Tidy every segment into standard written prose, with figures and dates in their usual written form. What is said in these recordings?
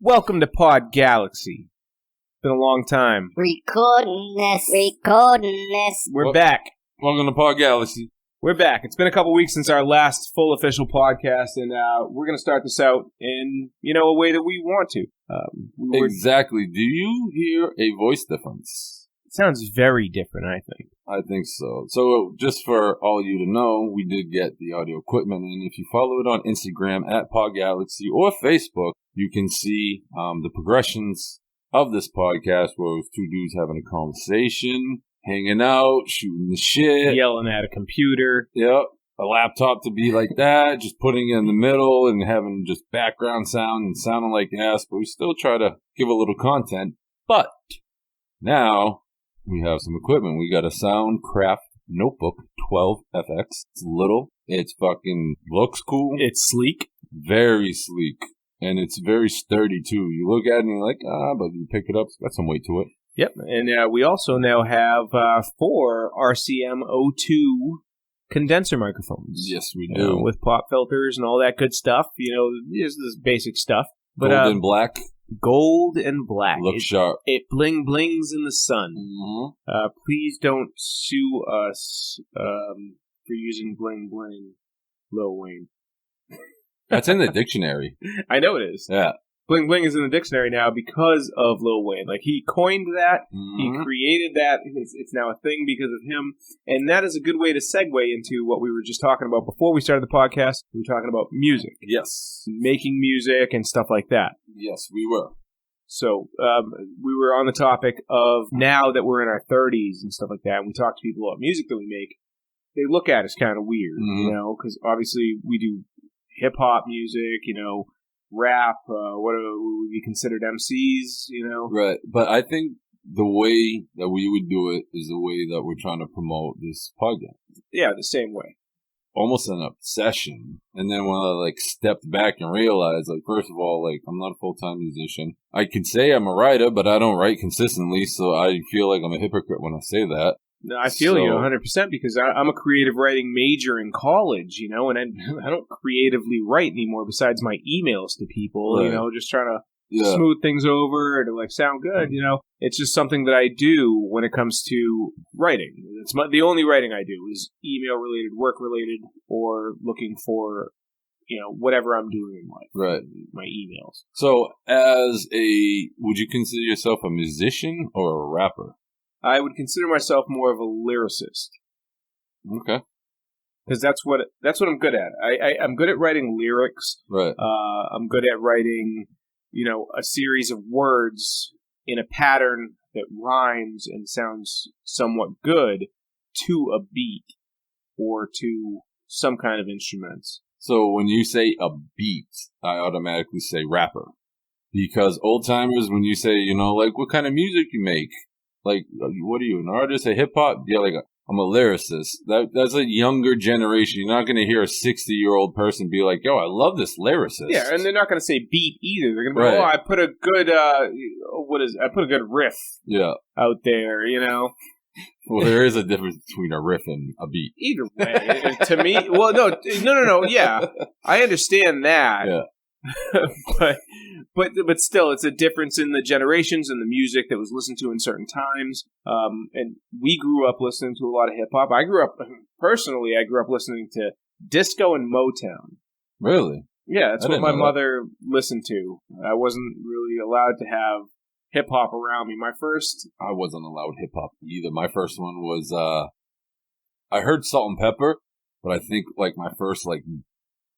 Welcome to Pod Galaxy. Been a long time. Recording this. We're back. Welcome to Pod Galaxy. We're back. It's been a couple weeks since our last full official podcast, and we're going to start this out in, a way that we want to. Exactly. Do you hear a voice difference? It sounds very different, I think. I think so. So, just for all you to know, we did get the audio equipment, and if you follow it on Instagram at Pod Galaxy or Facebook, you can see the progressions of this podcast where it was two dudes having a conversation, hanging out, shooting the shit. Yelling at a computer. Yep. A laptop to be like that, just putting it in the middle and having just background sound and sounding like ass, but we still try to give a little content. But now we have some equipment. We got a Soundcraft Notebook 12FX. It's little. It's fucking looks cool. It's sleek. Very sleek. And it's very sturdy, too. You look at it and you're like, but you pick it up, it's got some weight to it. Yep. And we also now have 4 RCM02 condenser microphones. Yes, we do. With pop filters and all that good stuff. This basic stuff. But, gold and black. Gold and black. Looks sharp. It blings in the sun. Mm-hmm. Please don't sue us for using bling, Lil Wayne. That's in the dictionary. I know it is. Yeah. Bling is in the dictionary now because of Lil Wayne. Like, he coined that. Mm-hmm. He created that. It's now a thing because of him. And that is a good way to segue into what we were just talking about before we started the podcast. We were talking about music. Yes. Making music and stuff like that. Yes, we were. So, we were on the topic of now that we're in our 30s and stuff like that, and we talk to people about music that we make, they look at us kind of weird, because obviously we do hip-hop music, rap, what would be considered MCs, Right, but I think the way that we would do it is the way that we're trying to promote this podcast. Yeah, the same way. Almost an obsession. And then when I, stepped back and realized, first of all, I'm not a full-time musician. I could say I'm a writer, but I don't write consistently, so I feel like I'm a hypocrite when I say that. No, I feel you 100% because I'm a creative writing major in college, and I don't creatively write anymore besides my emails to people, right. Just trying to smooth things over to sound good, It's just something that I do when it comes to writing. It's the only writing I do is email related, work related, or looking for, whatever I'm doing in life. Right. My emails. So would you consider yourself a musician or a rapper? I would consider myself more of a lyricist. Okay. Because that's what I'm good at. I'm good at writing lyrics. Right. I'm good at writing, a series of words in a pattern that rhymes and sounds somewhat good to a beat or to some kind of instruments. So when you say a beat, I automatically say rapper. Because old timers, when you say, what kind of music you make? What are you, an artist, a hip-hop? Yeah, I'm a lyricist. That's a younger generation. You're not going to hear a 60-year-old person be like, yo, I love this lyricist. Yeah, and they're not going to say beat either. They're going to be I put a good, I put a good riff out there, Well, there is a difference between a riff and a beat. Either way, to me, well, no, yeah. I understand that. Yeah. but still, it's a difference in the generations and the music that was listened to in certain times. And we grew up listening to a lot of hip hop. I grew up listening to disco and Motown. Really? Yeah, that's what my mother listened to. I wasn't really allowed to have hip hop around me. I wasn't allowed hip hop either. My first one was I heard Salt and Pepper, but I think my first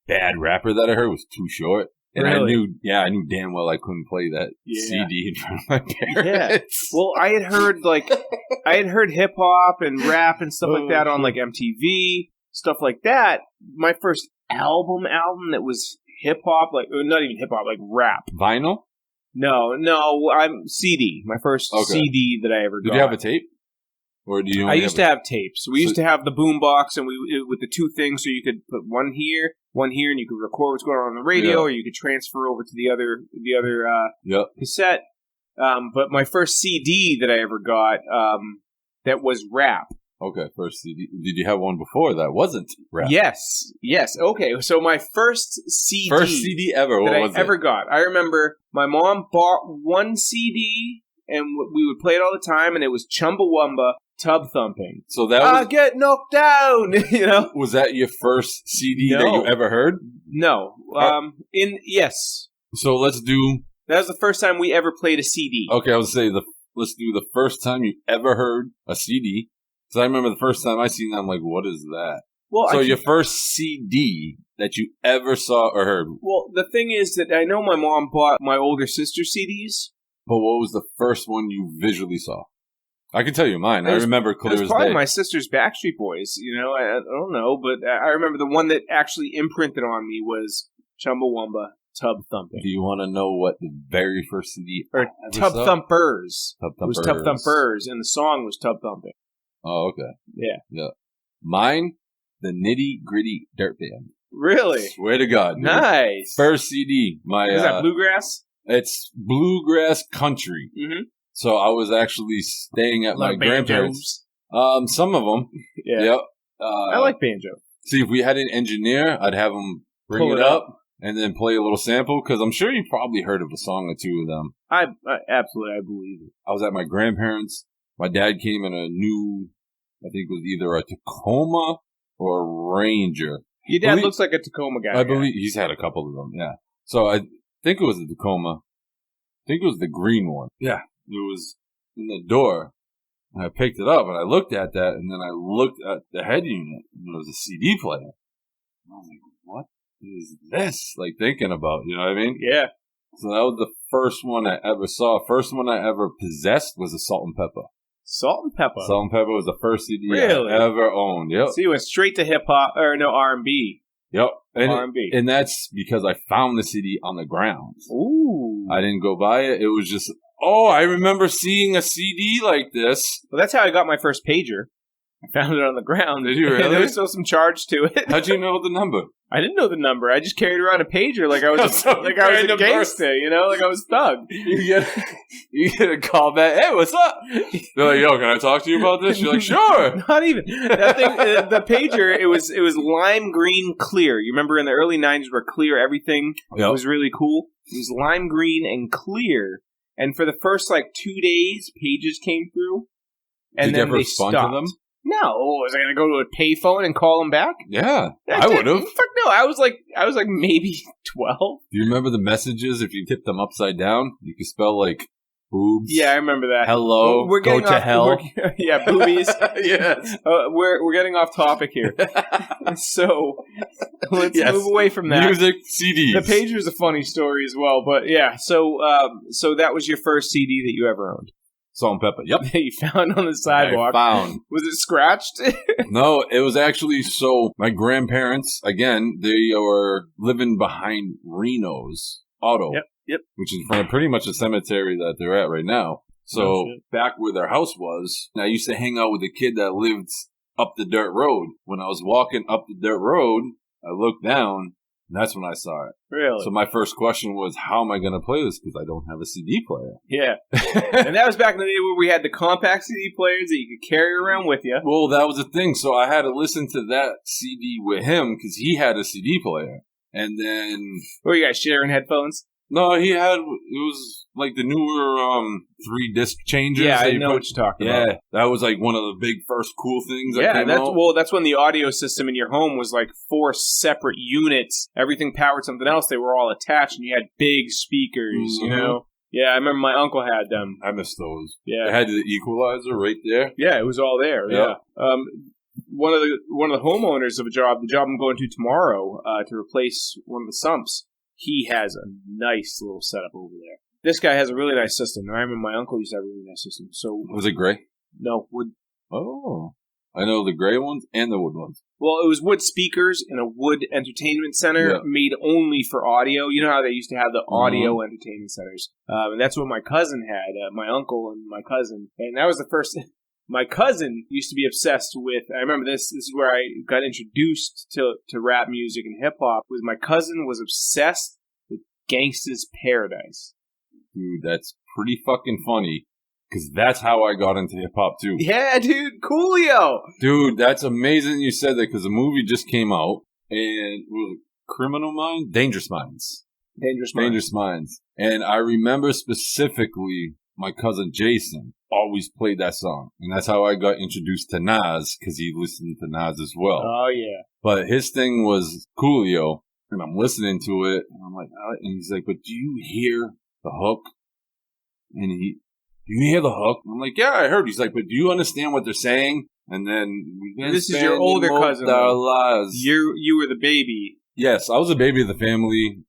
bad rapper that I heard was Too Short. And really? I knew damn well I couldn't play that CD in front of my parents. Yeah. Well, I had heard hip hop and rap and stuff like that on MTV, stuff like that. My first album that was hip hop, not even hip hop, rap. Vinyl? No, I'm CD. My first CD that I ever got. Did you have a tape? Or do you? I used to have tapes. We used to have the boom box, and with the two things, so you could put one here, and you could record what's going on the radio, or you could transfer over to the other cassette. But my first CD that I ever got that was rap Okay, first CD. Did you have one before that wasn't rap? Yes. Okay, so my first CD. First CD ever. What was I ever got. I remember my mom bought one CD, and we would play it all the time, and it was Chumbawamba Tub Thumping. So that was... I get knocked down, you know? Was that your first CD that you ever heard? No. Yes. So let's do... That was the first time we ever played a CD. Okay, I was saying let's do the first time you ever heard a CD. So I remember the first time I seen that, I'm like, what is that? Well, so your first CD that you ever saw or heard. Well, the thing is that I know my mom bought my older sister's CDs. But what was the first one you visually saw? I can tell you mine. I remember clear as day. It was probably my sister's Backstreet Boys. You know, I don't know, but I remember the one that actually imprinted on me was Chumbawamba Tub Thumping. Do you want to know what the very first CD or Tub Thumpers? Tub Thumpers. It was Tub Thumpers, and the song was Tub Thumping. Oh, okay. Yeah. Mine, the Nitty Gritty Dirt Band. Really? Swear to God. Dude. Nice. First CD. Is that bluegrass? It's bluegrass country. Mm-hmm. So I was actually staying at my grandparents'. Some of them. Yeah. Yep. I like banjo. See, if we had an engineer, I'd have him bring it up and then play a little sample, because I'm sure you probably heard of a song or two of them. I absolutely, I believe it. I was at my grandparents'. My dad came in a new, I think it was either a Tacoma or a Ranger. Your dad looks like a Tacoma guy. I believe he's had a couple of them, yeah. So I think it was a Tacoma. I think it was the green one. Yeah. It was in the door. And I picked it up and I looked at that, and then I looked at the head unit, and it was a CD player. And I was like, what is this? Like, thinking about, you know what I mean? Yeah. So that was the first one I ever saw. First one I ever possessed was a Salt and Pepper. Salt and Pepper? Salt and Pepper was the first CD I ever owned. Yep. So you went straight to hip-hop, or no, R&B. Yep. R&B. And that's because I found the CD on the ground. Ooh. I didn't go buy it. It was just, I remember seeing a CD like this. Well, that's how I got my first pager. I found it on the ground. Did you really? There was still some charge to it. How'd you know the number? I didn't know the number. I just carried around a pager like I was a gangster, you know, like I was thug. You get a call back. Hey, what's up? They're like, yo, can I talk to you about this? You're like, sure. Not even that thing. The pager. It was lime green clear. You remember in the early '90s where clear everything was really cool. It was lime green and clear. And for the first 2 days, pages came through, and then they stopped. To them? No, was I going to go to a payphone and call them back? Yeah, I would have. Fuck no, I was like maybe 12. Do you remember the messages? If you tipped them upside down, you could spell boobs. Yeah, I remember that. Hello, we're go to hell. Yeah, boobies. Yes. We're getting off topic here. So let's move away from that. Music CDs. The pager's a funny story as well, but yeah. So that was your first CD that you ever owned. Salt and Pepper. Yep. You found on the sidewalk. I found. Was it scratched? No, it was actually, my grandparents, again, they were living behind Reno's Auto. Yep. Which is in front of pretty much the cemetery that they're at right now. So back where their house was, I used to hang out with a kid that lived up the dirt road. When I was walking up the dirt road, I looked down, and that's when I saw it. Really? So my first question was, how am I going to play this? Because I don't have a CD player. Yeah. And that was back in the day where we had the compact CD players that you could carry around with you. Well, that was the thing. So I had to listen to that CD with him because he had a CD player. And then... Were you guys sharing headphones? No, it was like the newer 3-disc changers. Yeah, I know what you're talking about. Yeah, that was one of the big first cool things that came out. Well, that's when the audio system in your home was 4 separate units. Everything powered something else. They were all attached, and you had big speakers, you know? Yeah, I remember my uncle had them. I missed those. Yeah. It had the equalizer right there. Yeah, it was all there, yeah. One of the homeowners of the job I'm going to tomorrow to replace one of the sumps, he has a nice little setup over there. This guy has a really nice system. I remember my uncle used to have a really nice system. So was it gray? No, wood. Oh, I know the gray ones and the wood ones. Well, it was wood speakers in a wood entertainment center made only for audio. You know how they used to have the audio entertainment centers? And that's what my cousin had, my uncle and my cousin. And that was the first... My cousin used to be obsessed with, I remember this is where I got introduced to rap music and hip-hop, was my cousin was obsessed with Gangsta's Paradise. Dude, that's pretty fucking funny because that's how I got into hip hop too. Yeah, dude, Coolio. Dude, that's amazing you said that because the movie just came out and was it Criminal Minds? Dangerous Minds. Dangerous Minds. And I remember specifically my cousin Jason always played that song. And that's how I got introduced to Nas, because he listened to Nas as well. Oh, yeah. But his thing was Coolio, and I'm listening to it, and I'm like, and he's like, but do you hear the hook? And do you hear the hook? I'm like, yeah, I heard. He's like, but do you understand what they're saying? And then this is your older cousin. Our lives. You were the baby. Yes, I was a baby of the family.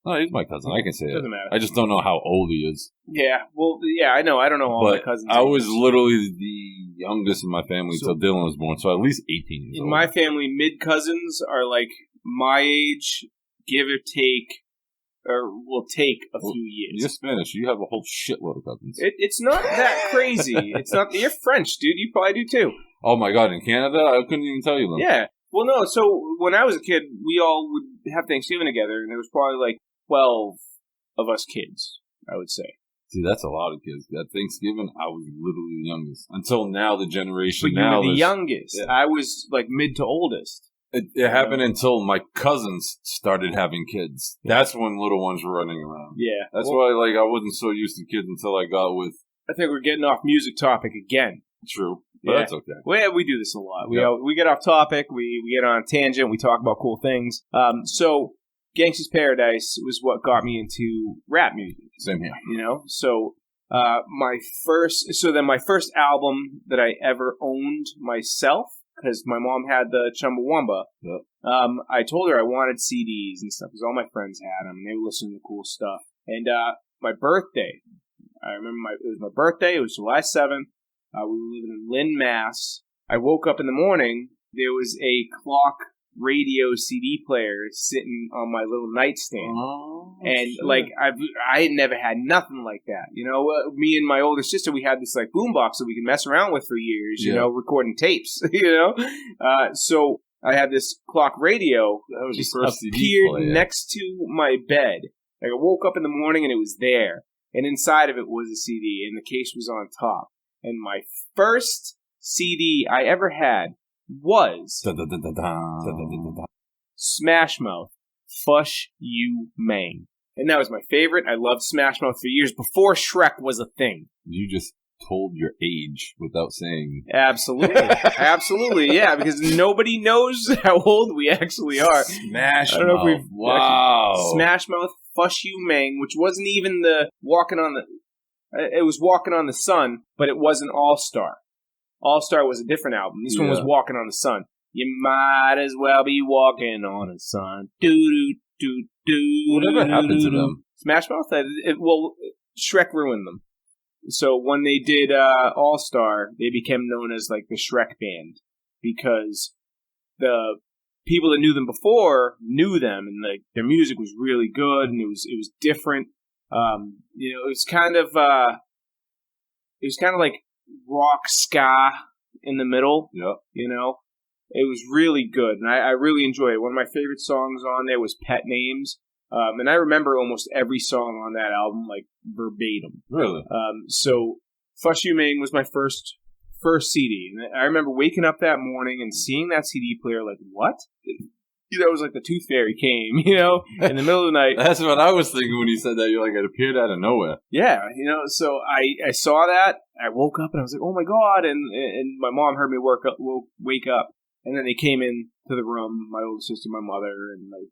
No, he's my cousin. I can say it. Doesn't matter. I just don't know how old he is. Yeah, well, yeah, I know. I don't know all my cousins. I was literally the youngest in my family until Dylan was born, so at least 18 years old. In my family, mid-cousins are like my age, give or take, or will take a few years. You're Spanish. You have a whole shitload of cousins. It's not that crazy. It's not. You're French, dude. You probably do too. Oh my god, in Canada? I couldn't even tell you them. Yeah. Well, no, so when I was a kid, we all would have Thanksgiving together, and there was probably like 12 of us kids, I would say. See, that's a lot of kids. At Thanksgiving, I was literally the youngest. Until now, the generation but now. You were the youngest. Yeah. I was like mid to oldest. It happened until my cousins started having kids. That's when little ones were running around. Yeah. That's why I wasn't so used to kids until I got with... I think we're getting off music topic again. True. But that's okay. Well, we do this a lot. We get off topic, we get on a tangent, we talk about cool things. So Gangsta's Paradise was what got me into rap music. Same here. You know? So my first album that I ever owned myself, because my mom had the Chumbawamba, I told her I wanted CDs and stuff, because all my friends had them, and they were listening to cool stuff. And my birthday, I remember it was my birthday, it was July 7th. We were living in Lynn, Mass. I woke up in the morning. There was a clock radio CD player sitting on my little nightstand. Oh, and like I had never had nothing like that. You know, me and my older sister, we had this like boombox that we could mess around with for years. You know, recording tapes. You know, so I had this clock radio that was just first appeared next to my bed. Like I woke up in the morning and it was there, and inside of it was a CD, and the case was on top. And my first CD I ever had was Smash Mouth, Fush You Mang. And that was my favorite. I loved Smash Mouth for years before Shrek was a thing. You just told your age without saying. Absolutely. Absolutely, yeah, because nobody knows how old we actually are. Smash Mouth. Wow. Smash Mouth, Fush You Mang, which wasn't even the Walking on the... It was Walking on the Sun, but it wasn't All-Star. All-Star was a different album. This one was Walking on the Sun. You might as well be walking on the sun. Whatever happened to them? Smash Mouth? Well, Shrek ruined them. So when they did All-Star, they became known as like the Shrek Band, because the people that knew them before knew them, and like their music was really good, and it was different. You know, it was kind of like rock ska in the middle. Yeah. You know, it was really good, and I really enjoyed it. One of my favorite songs on there was Pet Names, and I remember almost every song on that album like verbatim. Really? So Fush You Mang was my first CD, and I remember waking up that morning and seeing that CD player. Like, what? That was like the Tooth Fairy came, you know, in the middle of the night. That's what I was thinking when you said that. You're like, it appeared out of nowhere. Yeah, you know, so I saw that. I woke up and I was like, oh my God. And my mom heard me wake up. And then they came in to the room, my older sister, my mother, and like,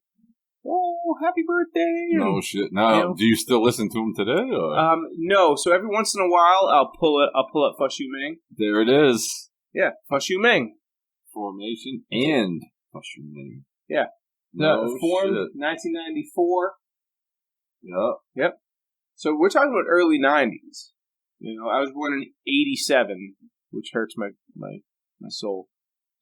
oh, happy birthday. And, no shit. Now, you know, do you still listen to them today? Or? No. So every once in a while, I'll pull up Fush You Mang. There it is. Yeah, Fush You Mang. Formation and Fush You Mang. Yeah. Formed 1994. Yep. So we're talking about early 90s. You know, I was born in 87, which hurts my soul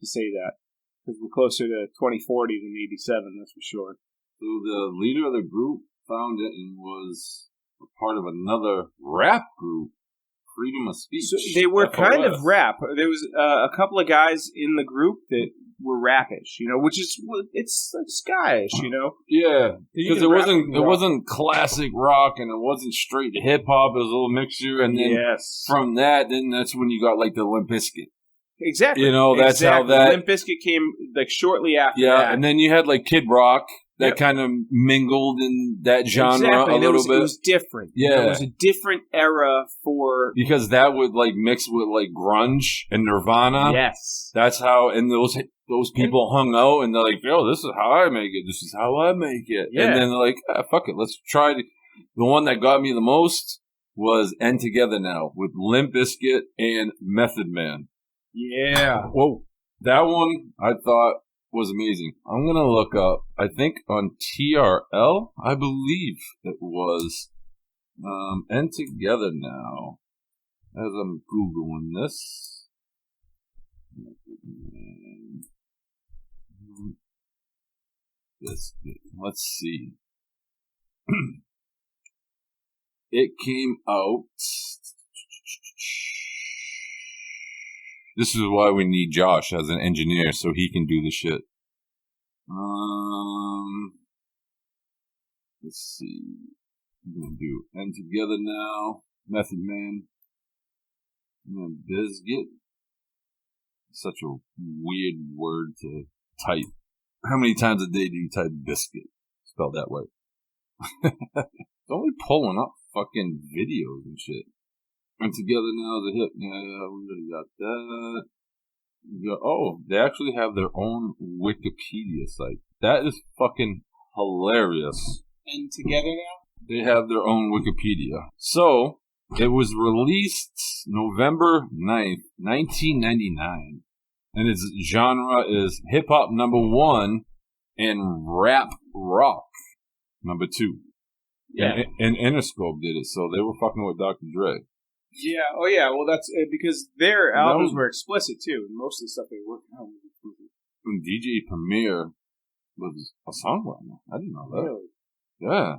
to say that, because we're closer to 2040 than 87, that's for sure. So the leader of the group found it and was a part of another rap group freedom of speech. So they were FOS. kind of rap. There was a couple of guys in the group that were rapish, which is it's skyish, Yeah, because it rock. wasn't classic rock and it wasn't straight hip hop. It was a little mixture, and then from that, then that's when you got like the Limp Bizkit. Exactly. That's how that Limp Bizkit came like shortly after. Yeah, that. and then you had like Kid Rock. That kind of mingled in that genre a little bit. It was different. Yeah. It was a different era for... Because that would, like, mix with, like, grunge and Nirvana. Yes. That's how... And those people hung out, and they're like, yo, this is how I make it. This is how I make it. Yeah. And then they're like, fuck it, let's try... The one that got me the most was End Together Now with Limp Bizkit and Method Man. Yeah. Whoa. That one, I thought... was amazing. I'm going to look up, I think on TRL, I believe it was, End Together Now, as I'm Googling this. Let's see. It came out. This is why we need Josh as an engineer so he can do the shit. Let's see. I'm gonna do End Together Now, Method Man, and then Bizkit. Such a weird word to type. How many times a day do you type biscuit? Spelled that way. It's only pulling up fucking videos and shit. And Together Now, the hit. Yeah, we already got that. They actually have their own Wikipedia site. That is fucking hilarious. And Together Now? They have their own Wikipedia. So, it was released November 9th, 1999. And its genre is hip-hop #1 and rap rock #2. Yeah. And Interscope did it, so they were fucking with Dr. Dre. Yeah. Oh, yeah. Well, that's because their albums were explicit too. And most of the stuff they worked on was explicit. And DJ Premier was a songwriter. I didn't know that. Really? Yeah.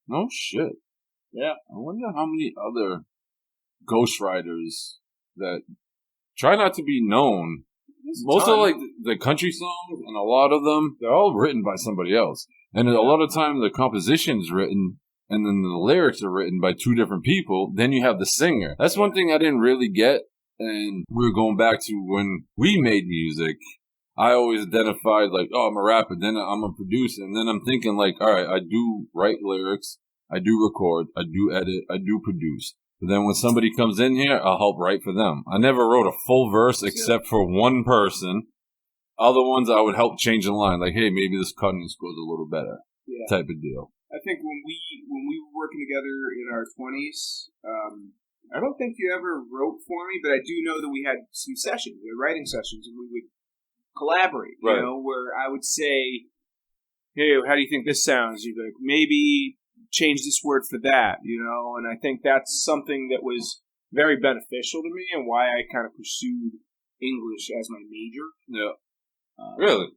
No shit. Yeah. I wonder how many other ghostwriters that try not to be known. Most of like the country songs and a lot of them, they're all written by somebody else. And a lot of time the composition's written and then the lyrics are written by two different people. Then you have the singer. That's one thing I didn't really get. And we were going back to when we made music. I always identified like, oh, I'm a rapper, then I'm a producer. And then I'm thinking like, all right, I do write lyrics, I do record, I do edit, I do produce. But then when somebody comes in here, I'll help write for them. I never wrote a full verse except for one person. Other ones I would help change the line. Like, hey, maybe this cutting goes a little better type of deal. I think when we were working together in our 20s, I don't think you ever wrote for me, but I do know that we had some sessions, writing sessions, and we would collaborate, you know, where I would say, hey, how do you think this sounds? You'd be like, maybe change this word for that, you know, and I think that's something that was very beneficial to me and why I kind of pursued English as my major. Yeah. Really?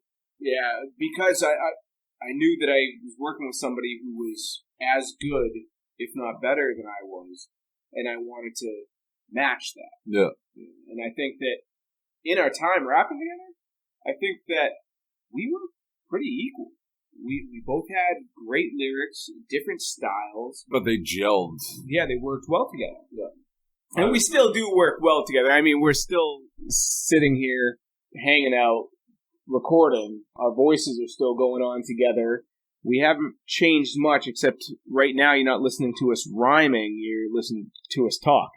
Yeah, because I knew that I was working with somebody who was as good, if not better than I was, and I wanted to match that. Yeah. And I think that in our time rapping together, I think that we were pretty equal. We both had great lyrics, different styles. But they gelled. Yeah, they worked well together. Yeah. And we still do work well together. I mean, we're still sitting here, hanging out, recording. Our voices are still going on together. We haven't changed much, except right now you're not listening to us rhyming, you're listening to us talk.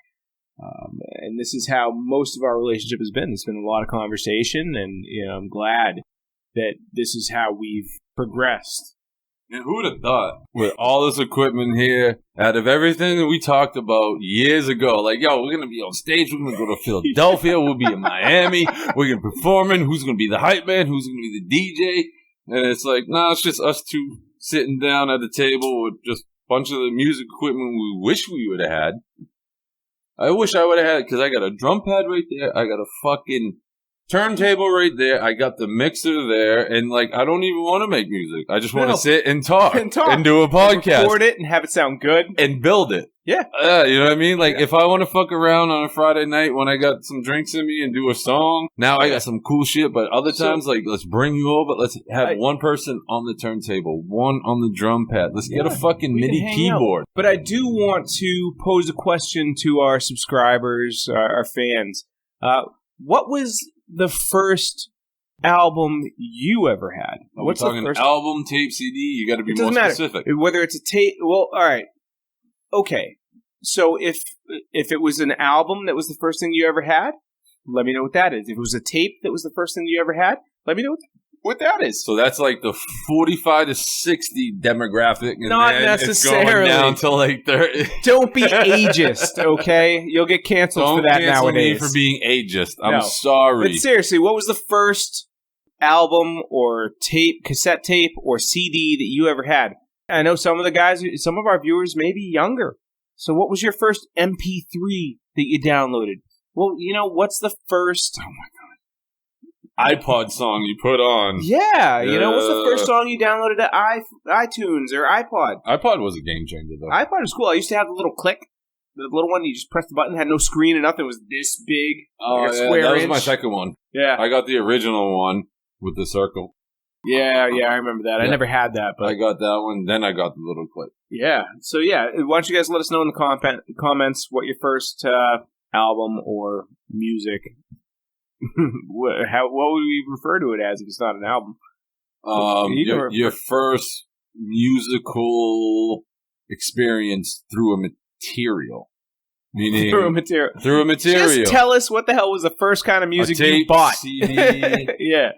And this is how most of our relationship has been. There's been a lot of conversation, and I'm glad that this is how we've progressed. And who would have thought, with all this equipment here, out of everything that we talked about years ago, like, yo, we're going to be on stage, we're going to go to Philadelphia, we'll be in Miami, we're going to be performing, who's going to be the hype man, who's going to be the DJ? And it's like, nah, it's just us two sitting down at the table with just a bunch of the music equipment we wish we would have had. I wish I would have had it, because I got a drum pad right there, I got a fucking turntable right there. I got the mixer there, and like I don't even want to make music. I just want to sit and talk and do a podcast, record it, and have it sound good, and build it. Yeah, you know what I mean. Like if I want to fuck around on a Friday night when I got some drinks in me and do a song, now I got some cool shit. But other times, like let's bring you over. Let's have one person on the turntable, one on the drum pad. Let's get a fucking MIDI keyboard. But I do want to pose a question to our subscribers, our fans. What was the first album you ever had? What's talking the first album, tape, CD? You got to be more specific. Whether it's a tape, well, all right, okay. So if it was an album that was the first thing you ever had, let me know what that is. If it was a tape that was the first thing you ever had, let me know what that is. So that's like the 45 to 60 demographic. And not then necessarily. It's going down to like 30. Don't be ageist, okay? You'll get canceled for that nowadays. Don't cancel me for being ageist. I'm sorry. But seriously, what was the first album or tape, cassette tape, or CD that you ever had? I know some of our viewers may be younger. So what was your first MP3 that you downloaded? Well, what's the first... Oh, my God. iPod song you put on. Yeah, what's the first song you downloaded to iTunes or iPod? iPod was a game changer, though. iPod was cool. I used to have the little click. The little one, you just press the button, had no screen or nothing. It was this big. Oh, like a square that was inch. my second one. Yeah. I got the original one with the circle. Yeah, I remember that. I never had that, but I got that one. Then I got the little clip. Yeah. So why don't you guys let us know in the comments what your first album or music? What would we refer to it as if it's not an album? Your first musical experience through a material. Meaning through a material. Just tell us what the hell was the first kind of music you bought. CD. Yeah.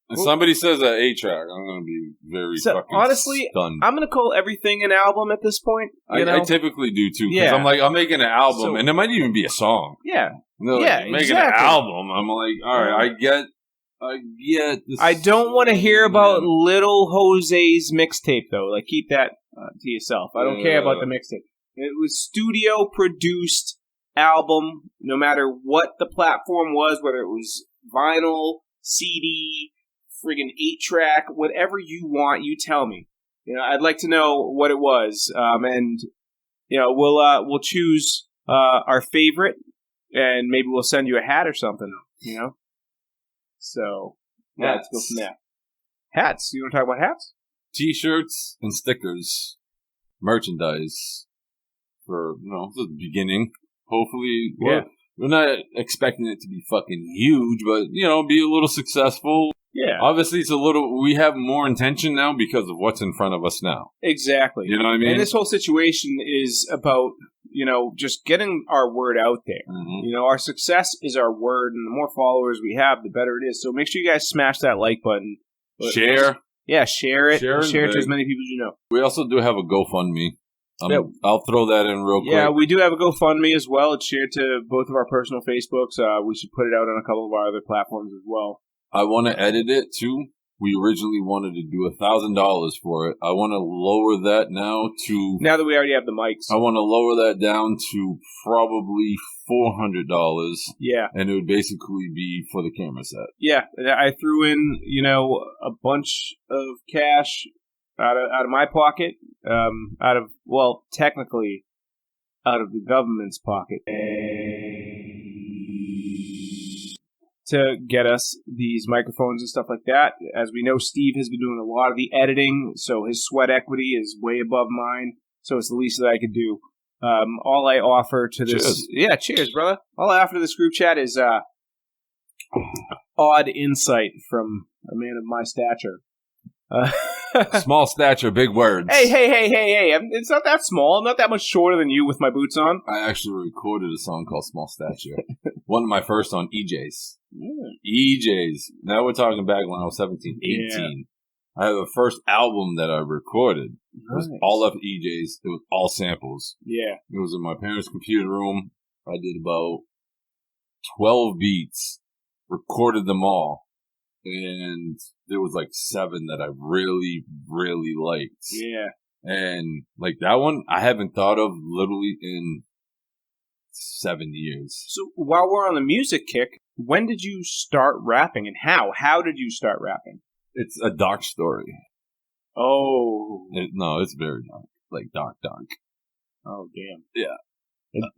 If somebody says an 8-track, I'm going to be very fucking honestly, stunned. I'm going to call everything an album at this point. I typically do, too. Because I'm like, I'm making an album, and it might even be a song. Yeah. Making an album. I'm like, all right, I get this. I don't want to hear about Little Jose's mixtape, though. Like, keep that to yourself. I don't care about the mixtape. It was studio-produced album, no matter what the platform was, whether it was vinyl, CD, friggin' 8-track, whatever you want, you tell me. I'd like to know what it was, and we'll choose our favorite, and maybe we'll send you a hat or something. So let's go from there. Hats. You want to talk about hats? T-shirts and stickers, merchandise for the beginning. Hopefully, we're not expecting it to be fucking huge, but be a little successful. Yeah. Obviously, we have more intention now because of what's in front of us now. Exactly. You know what I mean? And this whole situation is about, just getting our word out there. Mm-hmm. Our success is our word, and the more followers we have, the better it is. So make sure you guys smash that like button. Share. Yeah, share it. Share it to as many people as you know. We also do have a GoFundMe. I'll throw that in real quick. Yeah, we do have a GoFundMe as well. It's shared to both of our personal Facebooks. We should put it out on a couple of our other platforms as well. I want to edit it, too. We originally wanted to do $1,000 for it. I want to lower that now to... Now that we already have the mics. I want to lower that down to probably $400. Yeah. And it would basically be for the camera set. Yeah. I threw in, a bunch of cash out of my pocket. Technically, out of the government's pocket. To get us these microphones and stuff like that. As we know, Steve has been doing a lot of the editing, so his sweat equity is way above mine, so it's the least that I could do. All I offer to this... Cheers. Yeah, cheers, brother. All I offer to this group chat is odd insight from a man of my stature. Small stature, big words. Hey. It's not that small. I'm not that much shorter than you with my boots on. I actually recorded a song called Small Stature. One of my first on EJs. EJs. Now we're talking back when I was 17, 18. Yeah. I have a first album that I recorded. It was all of EJs. It was all samples. Yeah. It was in my parents' computer room. I did about 12 beats, recorded them all. And there was like 7 that I really, really liked. Yeah. And like that one, I haven't thought of literally in 7 years. So while we're on the music kick, when did you start rapping and how? How did you start rapping? It's a dark story. Oh. No, it's very dark. Like dark. Oh, damn. Yeah.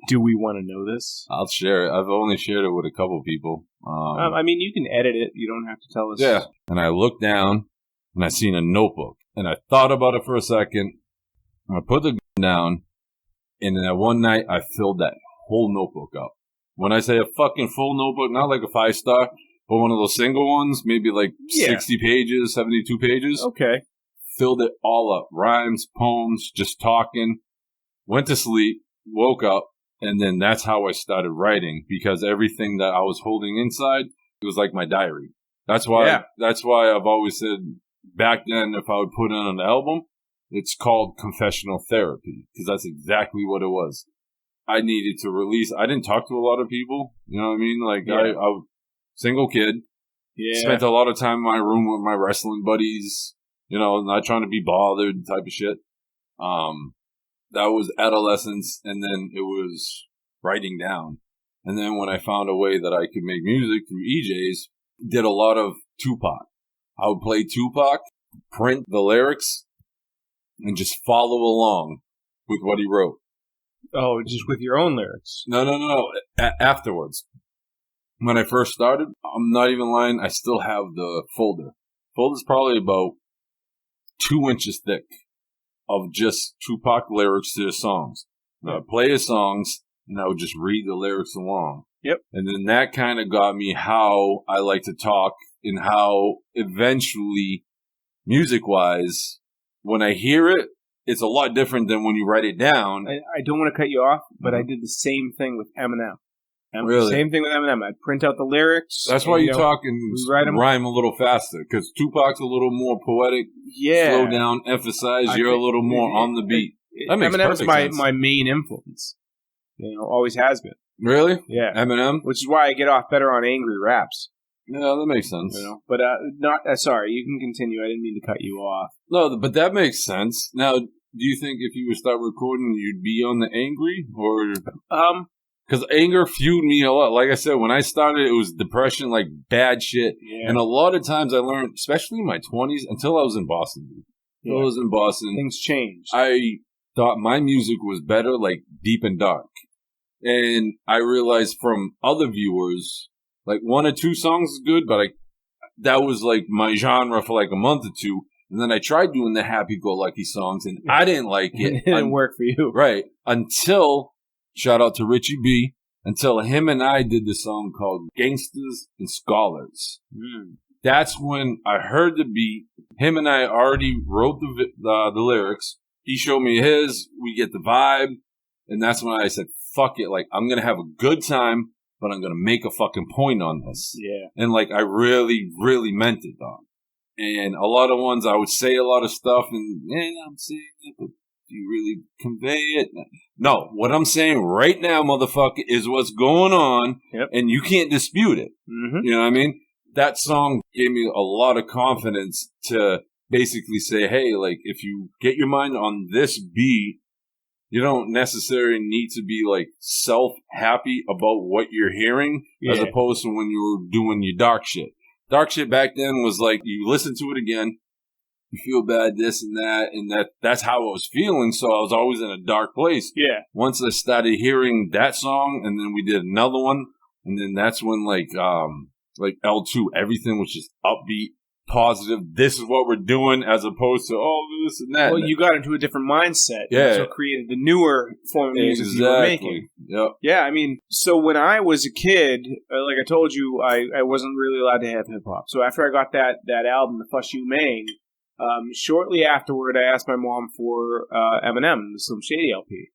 Do we want to know this? I'll share it. I've only shared it with a couple people. I mean, you can edit it. You don't have to tell us. Yeah. And I looked down, and I seen a notebook. And I thought about it for a second. And I put the gun down, and then one night, I filled that whole notebook up. When I say a fucking full notebook, not like a 5-star, but one of those single ones, maybe like 60 pages, 72 pages. Okay. Filled it all up. Rhymes, poems, just talking. Went to sleep, woke up, and then that's how I started writing, because everything that I was holding inside, it was like my diary. That's why I've always said back then, if I would put it on an album, it's called confessional therapy, because that's exactly what it was. I needed to release. I didn't talk to a lot of people. You know what I mean? Like, I was single kid. Yeah. Spent a lot of time in my room with my wrestling buddies, you know, not trying to be bothered type of shit. That was adolescence, and then it was writing down. And then when I found a way that I could make music through EJs, did a lot of Tupac. I would play Tupac, print the lyrics, and just follow along with what he wrote. Oh, just with your own lyrics? No. Afterwards. When I first started, I'm not even lying, I still have the folder. Folder's probably about 2 inches thick of just Tupac lyrics to his songs. I would play his songs, and I would just read the lyrics along. Yep. And then that kind of got me how I like to talk, and how eventually, music-wise, when I hear it, it's a lot different than when you write it down. I don't want to cut you off, but I did the same thing with Eminem. Really? Same thing with Eminem. I'd print out the lyrics. That's why you talk and rhyme a little faster, because Tupac's a little more poetic. Yeah. Slow down, emphasize. You're a little more on the beat. That makes Eminem's perfect sense. my main influence. You know, always has been. Really? Yeah. Eminem? Which is why I get off better on angry raps. Yeah, that makes sense. You know? But not. Sorry, you can continue. I didn't mean to cut you off. No, but that makes sense. Now, do you think if you would start recording, you'd be on the angry, or because anger fueled me a lot. Like I said, when I started, it was depression, like bad shit. Yeah. And a lot of times I learned, especially in my 20s, until I was in Boston. Until I was in Boston, things changed. I thought my music was better, like deep and dark. And I realized from other viewers, like 1 or 2 songs is good, but that was like my genre for like a month or two. And then I tried doing the happy-go-lucky songs, and I didn't like it. It didn't work for you. Right. Until, shout out to Richie B, until him and I did this song called Gangsters and Scholars. That's when I heard the beat. Him and I already wrote the lyrics. He showed me his. We get the vibe. And that's when I said, fuck it. Like, I'm going to have a good time, but I'm going to make a fucking point on this. Yeah. And, like, I really, really meant it, dog. And a lot of ones, I would say a lot of stuff, and, I'm saying it, but do you really convey it? No, what I'm saying right now, motherfucker, is what's going on, and you can't dispute it. Mm-hmm. You know what I mean? That song gave me a lot of confidence to basically say, hey, like, if you get your mind on this beat, you don't necessarily need to be, like, self-happy about what you're hearing, as opposed to when you were doing your dark shit. Dark shit back then was like, you listen to it again, you feel bad, this and that's how I was feeling, so I was always in a dark place. Yeah. Once I started hearing that song, and then we did another one, and then that's when, like L2, everything was just upbeat, positive, this is what we're doing, as opposed to, this and that. Well, you got into a different mindset. Yeah. That's what created the newer form of music you were making. Yep. Yeah, I mean, so when I was a kid, like I told you, I wasn't really allowed to have hip-hop. So after I got that album, The Fuss You Mang, shortly afterward, I asked my mom for Eminem, the Slim Shady LP.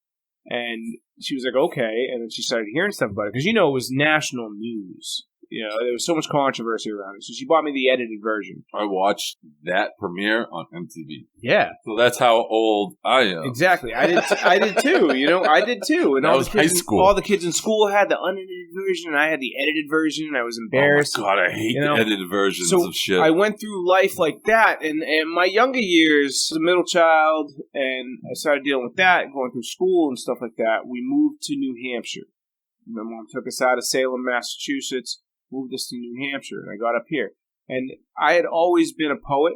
And she was like, okay. And then she started hearing stuff about it. Because, it was national news. There was so much controversy around it. So she bought me the edited version. I watched that premiere on MTV. Yeah. So that's how old I am. Exactly. I did too. I did too. And that was high school. All the kids in school had the unedited version, and I had the edited version, and I was embarrassed. Oh my God, I hate the edited versions of shit. I went through life like that, and my younger years, as a middle child, and I started dealing with that, going through school and stuff like that. We moved to New Hampshire. My mom took us out of Salem, Massachusetts, moved us to New Hampshire, and I got up here. And I had always been a poet.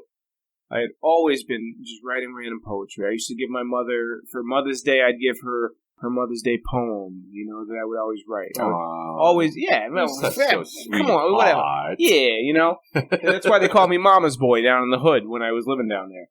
I had always been just writing random poetry. I used to give my mother, for Mother's Day, I'd give her Mother's Day poem, that I would always write. I would always, yeah. That's so sweet. Come on, whatever. Yeah, That's why they call me Mama's Boy down in the hood when I was living down there,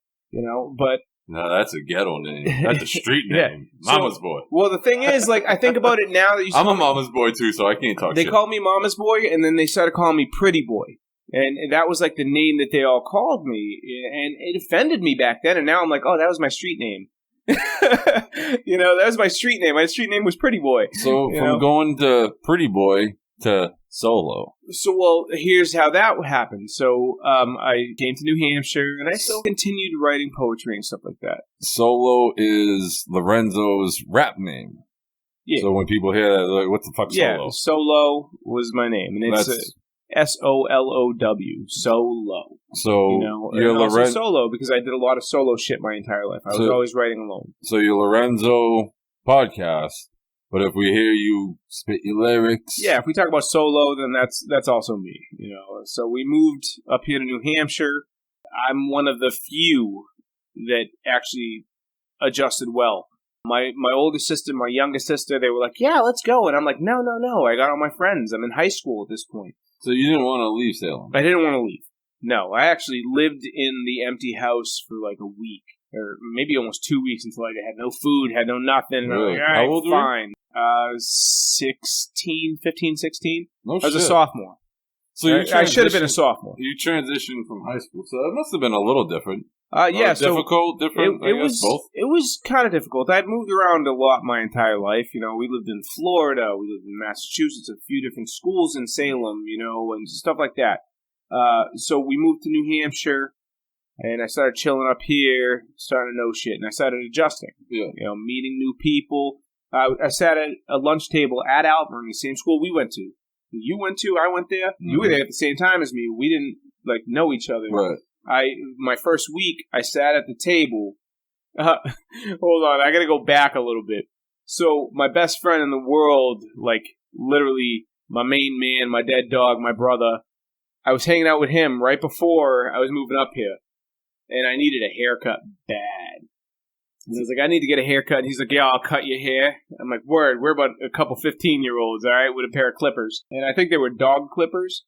but... No, that's a ghetto name. That's a street name. Yeah. Mama's Boy. Well, the thing is, I think about it now that I'm a Mama's Boy, too, so I can't talk shit. They called me Mama's Boy, and then they started calling me Pretty Boy. And that was, the name that they all called me. And it offended me back then, and now I'm like, oh, that was my street name. That was my street name. My street name was Pretty Boy. So, from going to Pretty Boy to Solo. So, well, here's how that happened. So, I came to New Hampshire, and I still continued writing poetry and stuff like that. Solo is Lorenzo's rap name. Yeah. So when people hear that, they're like, what the fuck, Solo? Yeah, Solo was my name, and it's SOLOW, Solo. So, you're Lorenzo solo because I did a lot of solo shit my entire life. I was always writing alone. So you're Lorenzo podcast. But if we hear you spit your lyrics... Yeah, if we talk about solo, then that's also me, So we moved up here to New Hampshire. I'm one of the few that actually adjusted well. My older sister, my youngest sister, they were like, yeah, let's go. And I'm like, no. I got all my friends. I'm in high school at this point. So you didn't want to leave Salem? I didn't want to leave. No, I actually lived in the empty house for a week. Or maybe almost 2 weeks until I had no food, had no nothing. And really? I'm like, all right, how old were fine. 15, 16. No I was shit. A sophomore. So I should have been a sophomore. You transitioned from high school, so that must have been a little different. Yeah, difficult, different. It was both. It was kind of difficult. I'd moved around a lot my entire life. We lived in Florida, we lived in Massachusetts, a few different schools in Salem, and stuff like that. So we moved to New Hampshire. And I started chilling up here, starting to know shit, and I started adjusting. Yeah. Meeting new people. I sat at a lunch table at Alvern, the same school we went to. You went to, I went there. Mm-hmm. You were there at the same time as me. We didn't know each other. Right. My first week, I sat at the table. Hold on, I got to go back a little bit. So my best friend in the world, literally my main man, my dead dog, my brother. I was hanging out with him right before I was moving up here. And I needed a haircut bad. And I was like, I need to get a haircut. And he's like, yeah, I'll cut your hair. I'm like, word, we're about a couple 15-year-olds, all right, with a pair of clippers. And I think they were dog clippers.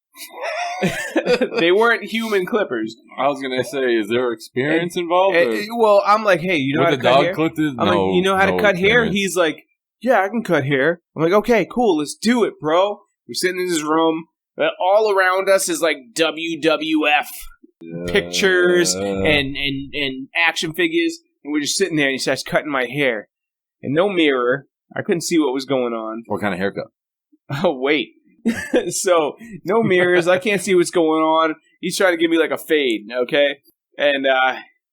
They weren't human clippers. I was going to say, is there experience involved? Well, I'm like, hey, you know how to cut hair? I'm like, you know how to cut hair? He's like, yeah, I can cut hair. I'm like, okay, cool, let's do it, bro. We're sitting in this room. All around us is WWF. Pictures and action figures, and we're just sitting there, and he starts cutting my hair. And no mirror. I couldn't see what was going on. What kind of haircut? Oh, wait. So, no mirrors. I can't see what's going on. He's trying to give me a fade, okay? And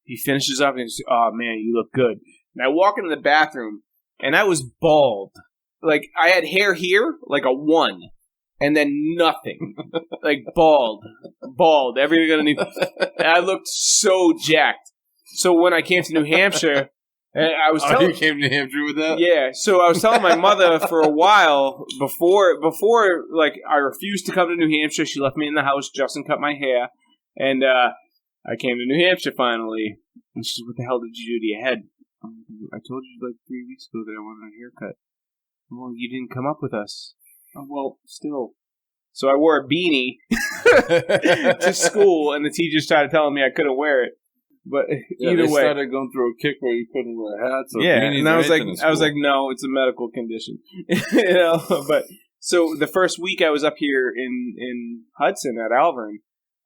he finishes up, and he's oh, man, you look good. And I walk into the bathroom, and I was bald. I had hair here, a 1. And then nothing. Bald. Everything underneath. And I looked so jacked. So when I came to New Hampshire, I was telling... you came to New Hampshire with that? Yeah. So I was telling my mother for a while, before I refused to come to New Hampshire. She left me in the house. Justin cut my hair. And I came to New Hampshire finally. And she said, what the hell did you do to your head? I told you 3 weeks ago that I wanted a haircut. Well, you didn't come up with us. Oh, well, still. So I wore a beanie to school, and the teacher started telling me I couldn't wear it. But either way, started going through a kick where you couldn't wear hats. Or beanies and I was like, no, it's a medical condition. But so the first week I was up here in Hudson at Alvern,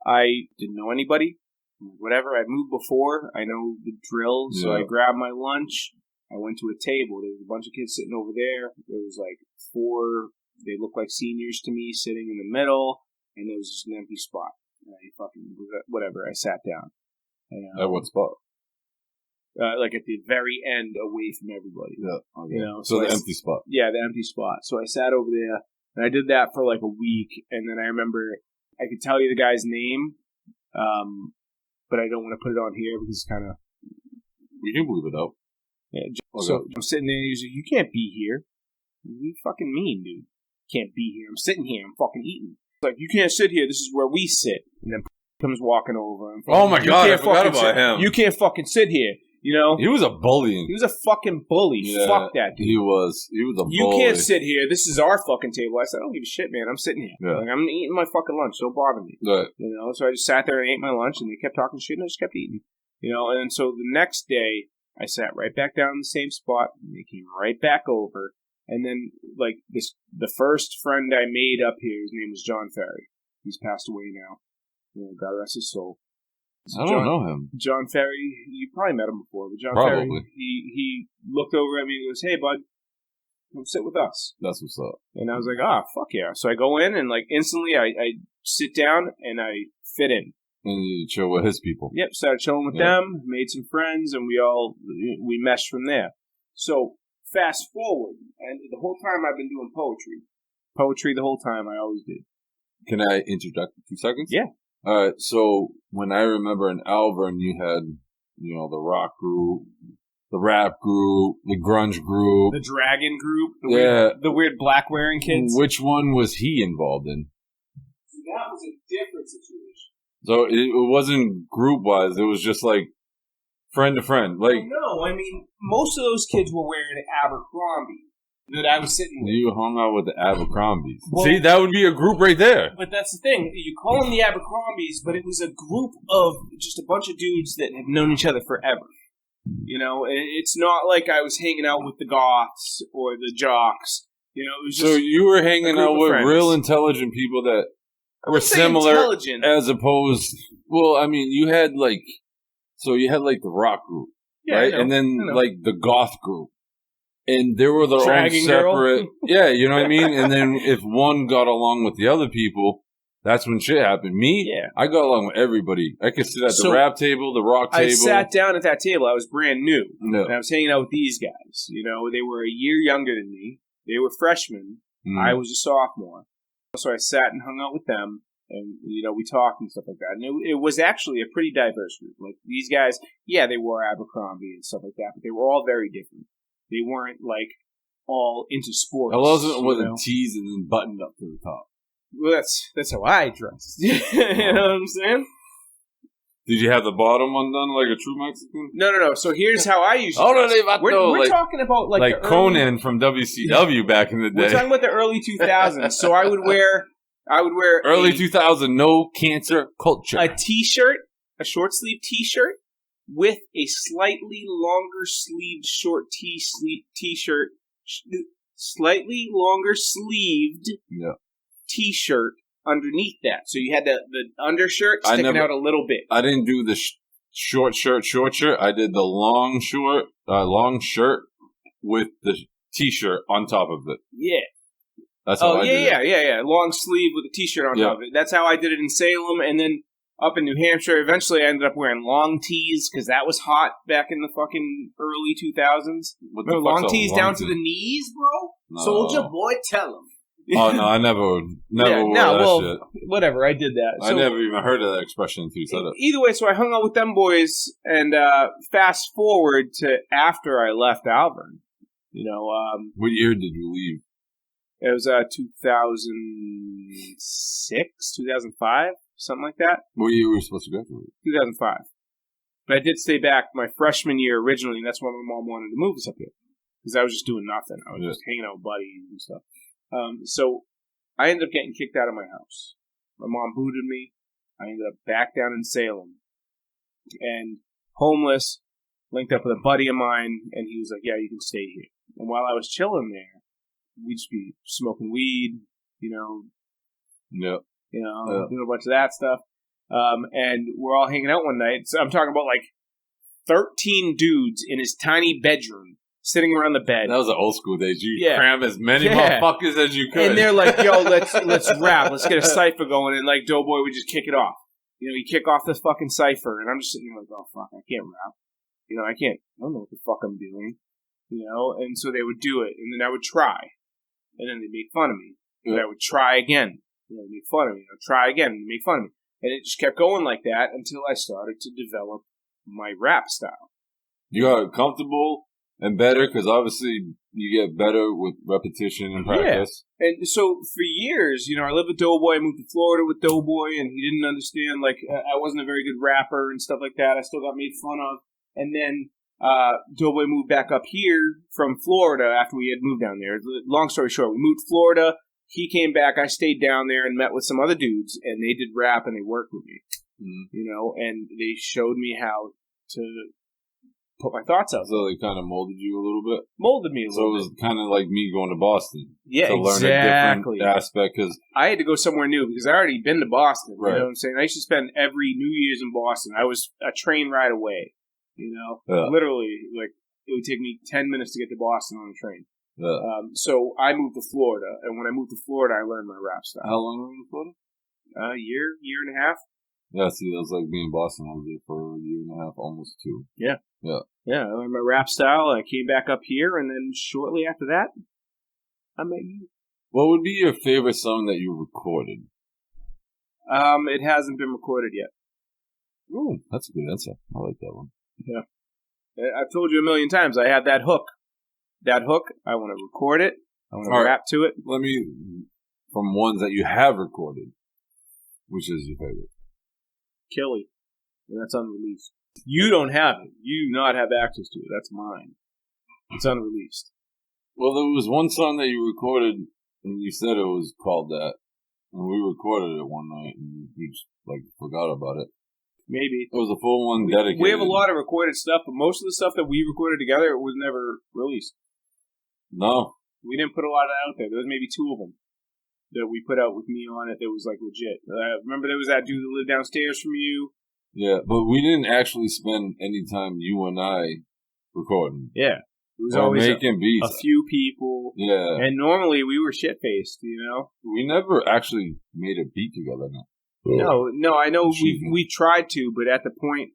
I didn't know anybody. Whatever, I'd moved before. I know the drill, so I grabbed my lunch. I went to a table. There was a bunch of kids sitting over there. There was 4. They looked like seniors to me sitting in the middle, and there was just an empty spot. And I sat down. And, at what spot? At the very end, away from everybody. Yeah. Okay. So the empty spot. Yeah, the empty spot. So I sat over there, and I did that for a week, and then I remember I could tell you the guy's name, but I don't want to put it on here because it's kind of... We can believe it out. Yeah, so I'm sitting there, and he's like, you can't be here. What do you fucking mean, dude? can't be here. I'm sitting here. I'm fucking eating. It's like, you can't sit here. This is where we sit. And then comes walking over. And oh my God, I forgot about him. You can't fucking sit here. You know? He was a bully. He was a fucking bully. Yeah, fuck that dude. He was a bully. You can't sit here. This is our fucking table. I said, I don't give a shit, man. I'm sitting here. Yeah. Like, I'm eating my fucking lunch. Don't bother me. Right. You know? So I just sat there and ate my lunch, and they kept talking shit, and I just kept eating. You know? And so the next day, I sat right back down in the same spot, and they came right back over. And then, like, the first friend I made up here, his name was John Ferry. He's passed away now. You know, God rest his soul. I don't know him. John Ferry, you probably met him before, but John Ferry, he looked over at me and goes, "Hey, bud, come sit with us." That's what's up. And I was like, fuck yeah. So I go in, and, like, instantly I sit down, and I fit in. And you chill with his people. Yep, started chilling with them, made some friends, and we meshed from there. So, fast forward, and the whole time I've been doing poetry. Poetry the whole time, I always did. Can I interject for 2 seconds? Yeah. All right, so when I remember in Alvern, you had, you know, the rock group, the rap group, the grunge group. The dragon group. The weird black wearing kids. Which one was he involved in? That was a different situation. So it wasn't group-wise, it was just like friend to friend. Like, no, I mean, most of those kids were wearing Abercrombie. That I was sitting with. You hung out with the Abercrombies. Well, see, that would be a group right there. But that's the thing. You call them the Abercrombies, but it was a group of just a bunch of dudes that have known each other forever. You know, it's not like I was hanging out with the goths or the jocks. You know, it was just. So you were hanging out with real intelligent people that were similar, as opposed. Well, I mean, you had like the rock group, right? And then like the goth group. And there were their own separate... Yeah, you know what I mean? And then if one got along with the other people, that's when shit happened. Me, I got along with everybody. I could sit at the rap table, the rock table. I sat down at that table. I was brand new. No. And I was hanging out with these guys. You know, they were a year younger than me. They were freshmen. I was a sophomore. So I sat and hung out with them. And, you know, we talked and stuff like that. And it was actually a pretty diverse group. Like, these guys, they wore Abercrombie and stuff like that. But they were all very different. They weren't, like, all into sports. I wasn't with a tees and then buttoned up to the top. Well, that's how I dressed. You know what I'm saying? Did you have the bottom undone like a true Mexican? No. So here's how I usually dress. We're talking about, like Conan from WCW back in the day. We're talking about the early 2000s. So I would wear early 2000, no cancer culture. A t-shirt, a short sleeve t-shirt, with a slightly longer sleeved short t-shirt, slightly longer sleeved t-shirt underneath that. So you had the undershirt sticking out a little bit. I didn't do the short shirt. I did the long shirt with the t-shirt on top of it. Yeah. That's how I did it. Yeah. Long sleeve with a t-shirt on top of it. That's how I did it in Salem, and then up in New Hampshire, eventually I ended up wearing long tees because that was hot back in the fucking early 2000s. Long tees down to the knees, bro? No. Soldier boy, tell him. Oh, no, I never wore that shit. Whatever, I did that. I never even heard of that expression until you said it. Either way, so I hung out with them boys, and fast forward to after I left Alvern. You know, what year did you leave? It was 2006, 2005. Something like that. What year were you supposed to graduate? 2005. But I did stay back my freshman year originally, and that's why my mom wanted to move us up here. Because I was just doing nothing. I was just hanging out with buddies and stuff. So I ended up getting kicked out of my house. My mom booted me. I ended up back down in Salem. And homeless, linked up with a buddy of mine, and he was like, yeah, you can stay here. And while I was chilling there, we'd just be smoking weed, you know. Yep. You know, doing a bunch of that stuff. And we're all hanging out one night. So I'm talking about like 13 dudes in his tiny bedroom sitting around the bed. That was the old school days. You cram as many motherfuckers as you could. And they're like, yo, let's rap. Let's get a cipher going. And like Doughboy would just kick it off. You know, you kick off this fucking cipher. And I'm just sitting there like, oh, fuck, I can't rap. You know, I don't know what the fuck I'm doing. You know, and so they would do it. And then I would try. And then they'd make fun of me. And I would try again. You know, make fun of me. Try again and make fun of me. And it just kept going like that until I started to develop my rap style. You got comfortable And better, because obviously you get better with repetition and practice. Yeah. And so for years, I lived with Doughboy. I moved to Florida with Doughboy, and he didn't understand, I wasn't a very good rapper and stuff like that. I still got made fun of. And then Doughboy moved back up here from Florida after we had moved down there. Long story short, we moved to Florida. He came back. I stayed down there and met with some other dudes, and they did rap, and they worked with me. And they showed me how to put my thoughts out. So they kind of molded you a little bit? Molded me a little bit. So it was kind of like me going to Boston. Yeah, to learn a different aspect. Cause I had to go somewhere new because I already been to Boston. Right. You know what I'm saying? I used to spend every New Year's in Boston. I was a train ride away. Literally, it would take me 10 minutes to get to Boston on a train. Yeah. So I moved to Florida, and when I moved to Florida, I learned my rap style. How long were you in Florida? A year and a half. Yeah, see, that was like me in Boston. I was there for a year and a half, almost 2. Yeah. I learned my rap style. I came back up here, and then shortly after that, I met you. What would be your favorite song that you recorded? It hasn't been recorded yet. Oh, that's a good answer. I like that one. Yeah. I've told you a million times, I have that hook. That hook, I want to record it. I want to rap to it. From ones that you have recorded, which is your favorite? Killy. And that's unreleased. You don't have it. You do not have access to it. That's mine. It's unreleased. Well, there was one song that you recorded, and you said it was called that. And we recorded it one night, and you just, forgot about it. Maybe. It was a full one dedicated. We have a lot of recorded stuff, but most of the stuff that we recorded together was never released. No. We didn't put a lot of it out there. There was maybe 2 of them that we put out with me on it that was, legit. Remember there was that dude that lived downstairs from you? Yeah, but we didn't actually spend any time, you and I, recording. Yeah. It was always making beats. A few people. Yeah. And normally we were shit-faced, We never actually made a beat together, no. No, I know we tried to, but at the point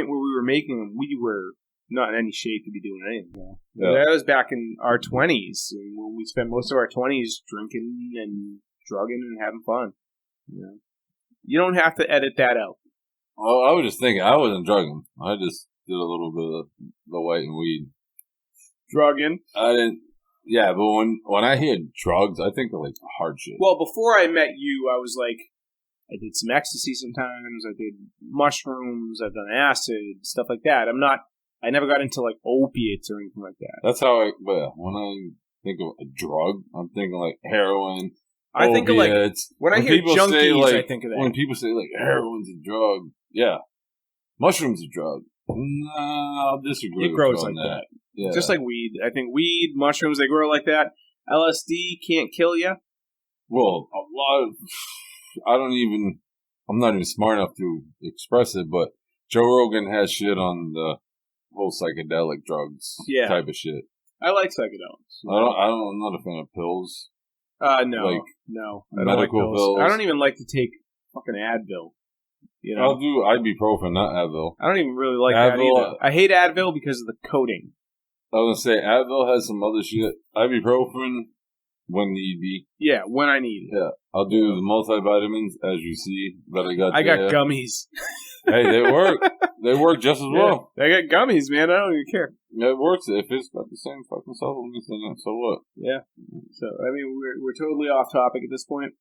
where we were making them, we were not in any shape to be doing anything. Yeah. That was back in our 20s, when we spent most of our 20s drinking and drugging and having fun. You don't have to edit that out. Well, I was just thinking, I wasn't drugging. I just did a little bit of the white and weed. Drugging? I didn't. Yeah, but when I hear drugs, I think of hard shit. Well, before I met you, I was I did some ecstasy sometimes. I did mushrooms. I've done acid, stuff like that. I never got into opiates or anything like that. That's how when I think of a drug, I'm thinking heroin. I think of when I hear junkies, I think of that. When people say heroin's a drug, yeah, mushrooms a drug. No, I'll disagree. It grows like that. Yeah. Just like weed. I think weed, mushrooms, they grow like that. LSD can't kill you. Well, a lot of... I'm not even smart enough to express it, but Joe Rogan has shit on the whole psychedelic drugs type of shit. I like psychedelics. I'm not a fan of pills. No. I don't like pills. I don't even like to take fucking Advil. I'll do ibuprofen, not Advil. I don't even really like Advil, that either. I hate Advil because of the coating. I was going to say, Advil has some other shit. Ibuprofen, when need be. Yeah, when I need it. Yeah. I'll do the multivitamins, as you see, that I got I got gummies. Hey, they work. They work just as well. I got gummies, man. I don't even care. It works. If it's got the same fucking supplements in it, so what? Yeah. So, we're totally off topic at this point.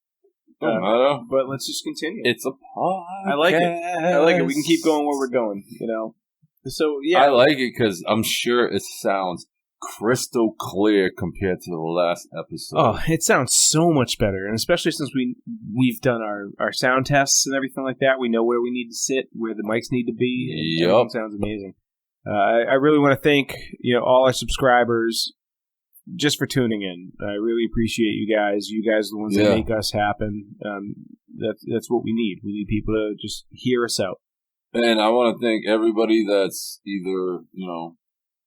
Don't matter. But let's just continue. It's a podcast. I like it. We can keep going where we're going, So, yeah. I like it because I'm sure it sounds crystal clear compared to the last episode. Oh, it sounds so much better. And especially since we've done our sound tests and everything like that. We know where we need to sit, where the mics need to be. Yep. It sounds amazing. I really want to thank all our subscribers just for tuning in. I really appreciate you guys. You guys are the ones that make us happen. That's what we need. We need people to just hear us out. And I want to thank everybody that's either,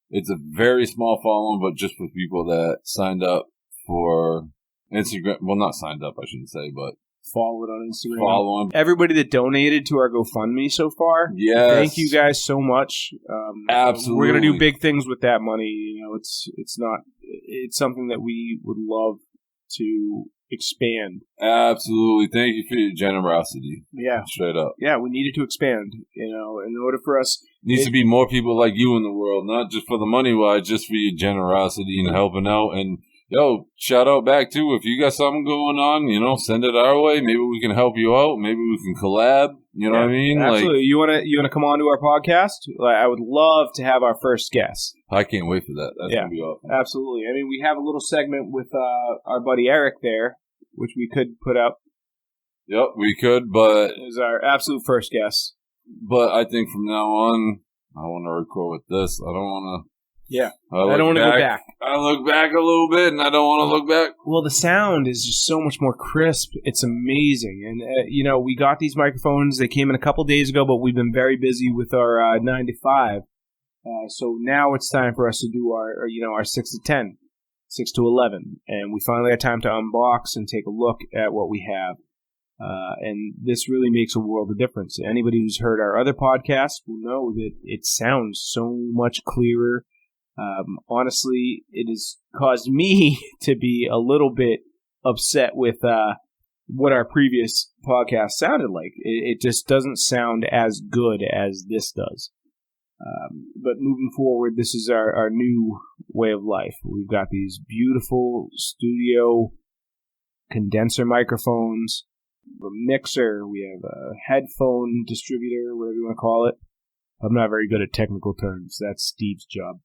it's a very small following, but just for people that signed up for Instagram. Well, not signed up, I shouldn't say, but followed on Instagram. Following. Everybody that donated to our GoFundMe so far. Yes. Thank you guys so much. Absolutely. We're going to do big things with that money. It's something that we would love to expand. Absolutely. Thank you for your generosity. Yeah. Straight up. Yeah, we needed to expand, in order for us. Needs to be more people like you in the world, not just for the money wise, just for your generosity and helping out. And yo, shout out back too. If you got something going on, send it our way. Maybe we can help you out. Maybe we can collab. You know what I mean? Absolutely. You wanna come on to our podcast? I would love to have our first guest. I can't wait for that. That's gonna be awesome. Absolutely. I mean, we have a little segment with our buddy Eric there, which we could put up. Yep, we could, but is our absolute first guest. But I think from now on, I want to record with this. I don't want to. Yeah, I don't want to go back. I look back a little bit, and I don't want to look back. Well, the sound is just so much more crisp. It's amazing. And, we got these microphones. They came in a couple days ago, but we've been very busy with our 9 to 5. So now it's time for us to do our 6 to 10, 6 to 11. And we finally had time to unbox and take a look at what we have. And this really makes a world of difference. Anybody who's heard our other podcasts will know that it sounds so much clearer. Honestly, it has caused me to be a little bit upset with what our previous podcast sounded like. It just doesn't sound as good as this does. But moving forward, this is our new way of life. We've got these beautiful studio condenser microphones, a mixer, we have a headphone distributor, whatever you want to call it. I'm not very good at technical terms. That's Steve's job.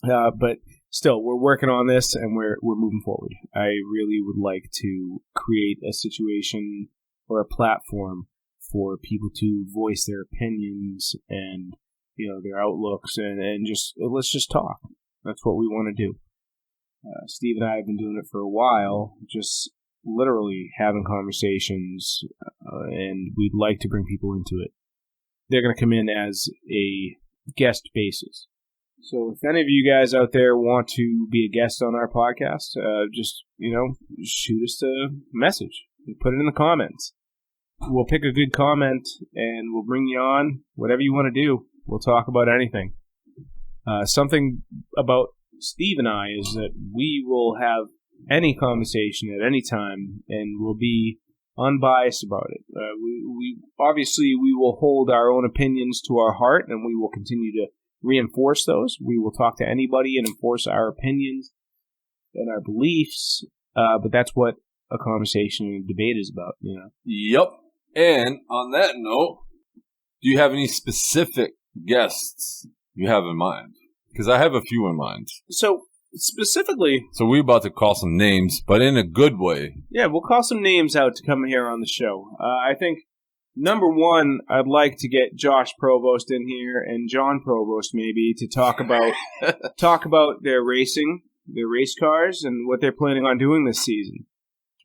But still, we're working on this, and we're moving forward. I really would like to create a situation or a platform for people to voice their opinions and their outlooks, and just let's just talk. That's what we want to do. Steve and I have been doing it for a while, just literally having conversations, and we'd like to bring people into it. They're going to come in as a guest basis. So if any of you guys out there want to be a guest on our podcast, just shoot us a message. Put it in the comments. We'll pick a good comment, and we'll bring you on. Whatever you want to do, we'll talk about anything. Something about Steve and I is that we will have any conversation at any time, and we'll be unbiased about it. We obviously we will hold our own opinions to our heart, and we will continue to reinforce those. We will talk to anybody and enforce our opinions and our beliefs, but that's what a conversation and debate is about, Yep. And on that note, do you have any specific guests you have in mind? Because I have a few in mind. So specifically, we're about to call some names, but in a good way. Yeah, we'll call some names out to come here on the show. I think number one, I'd like to get Josh Provost in here and John Provost maybe to talk about their racing, their race cars, and what they're planning on doing this season.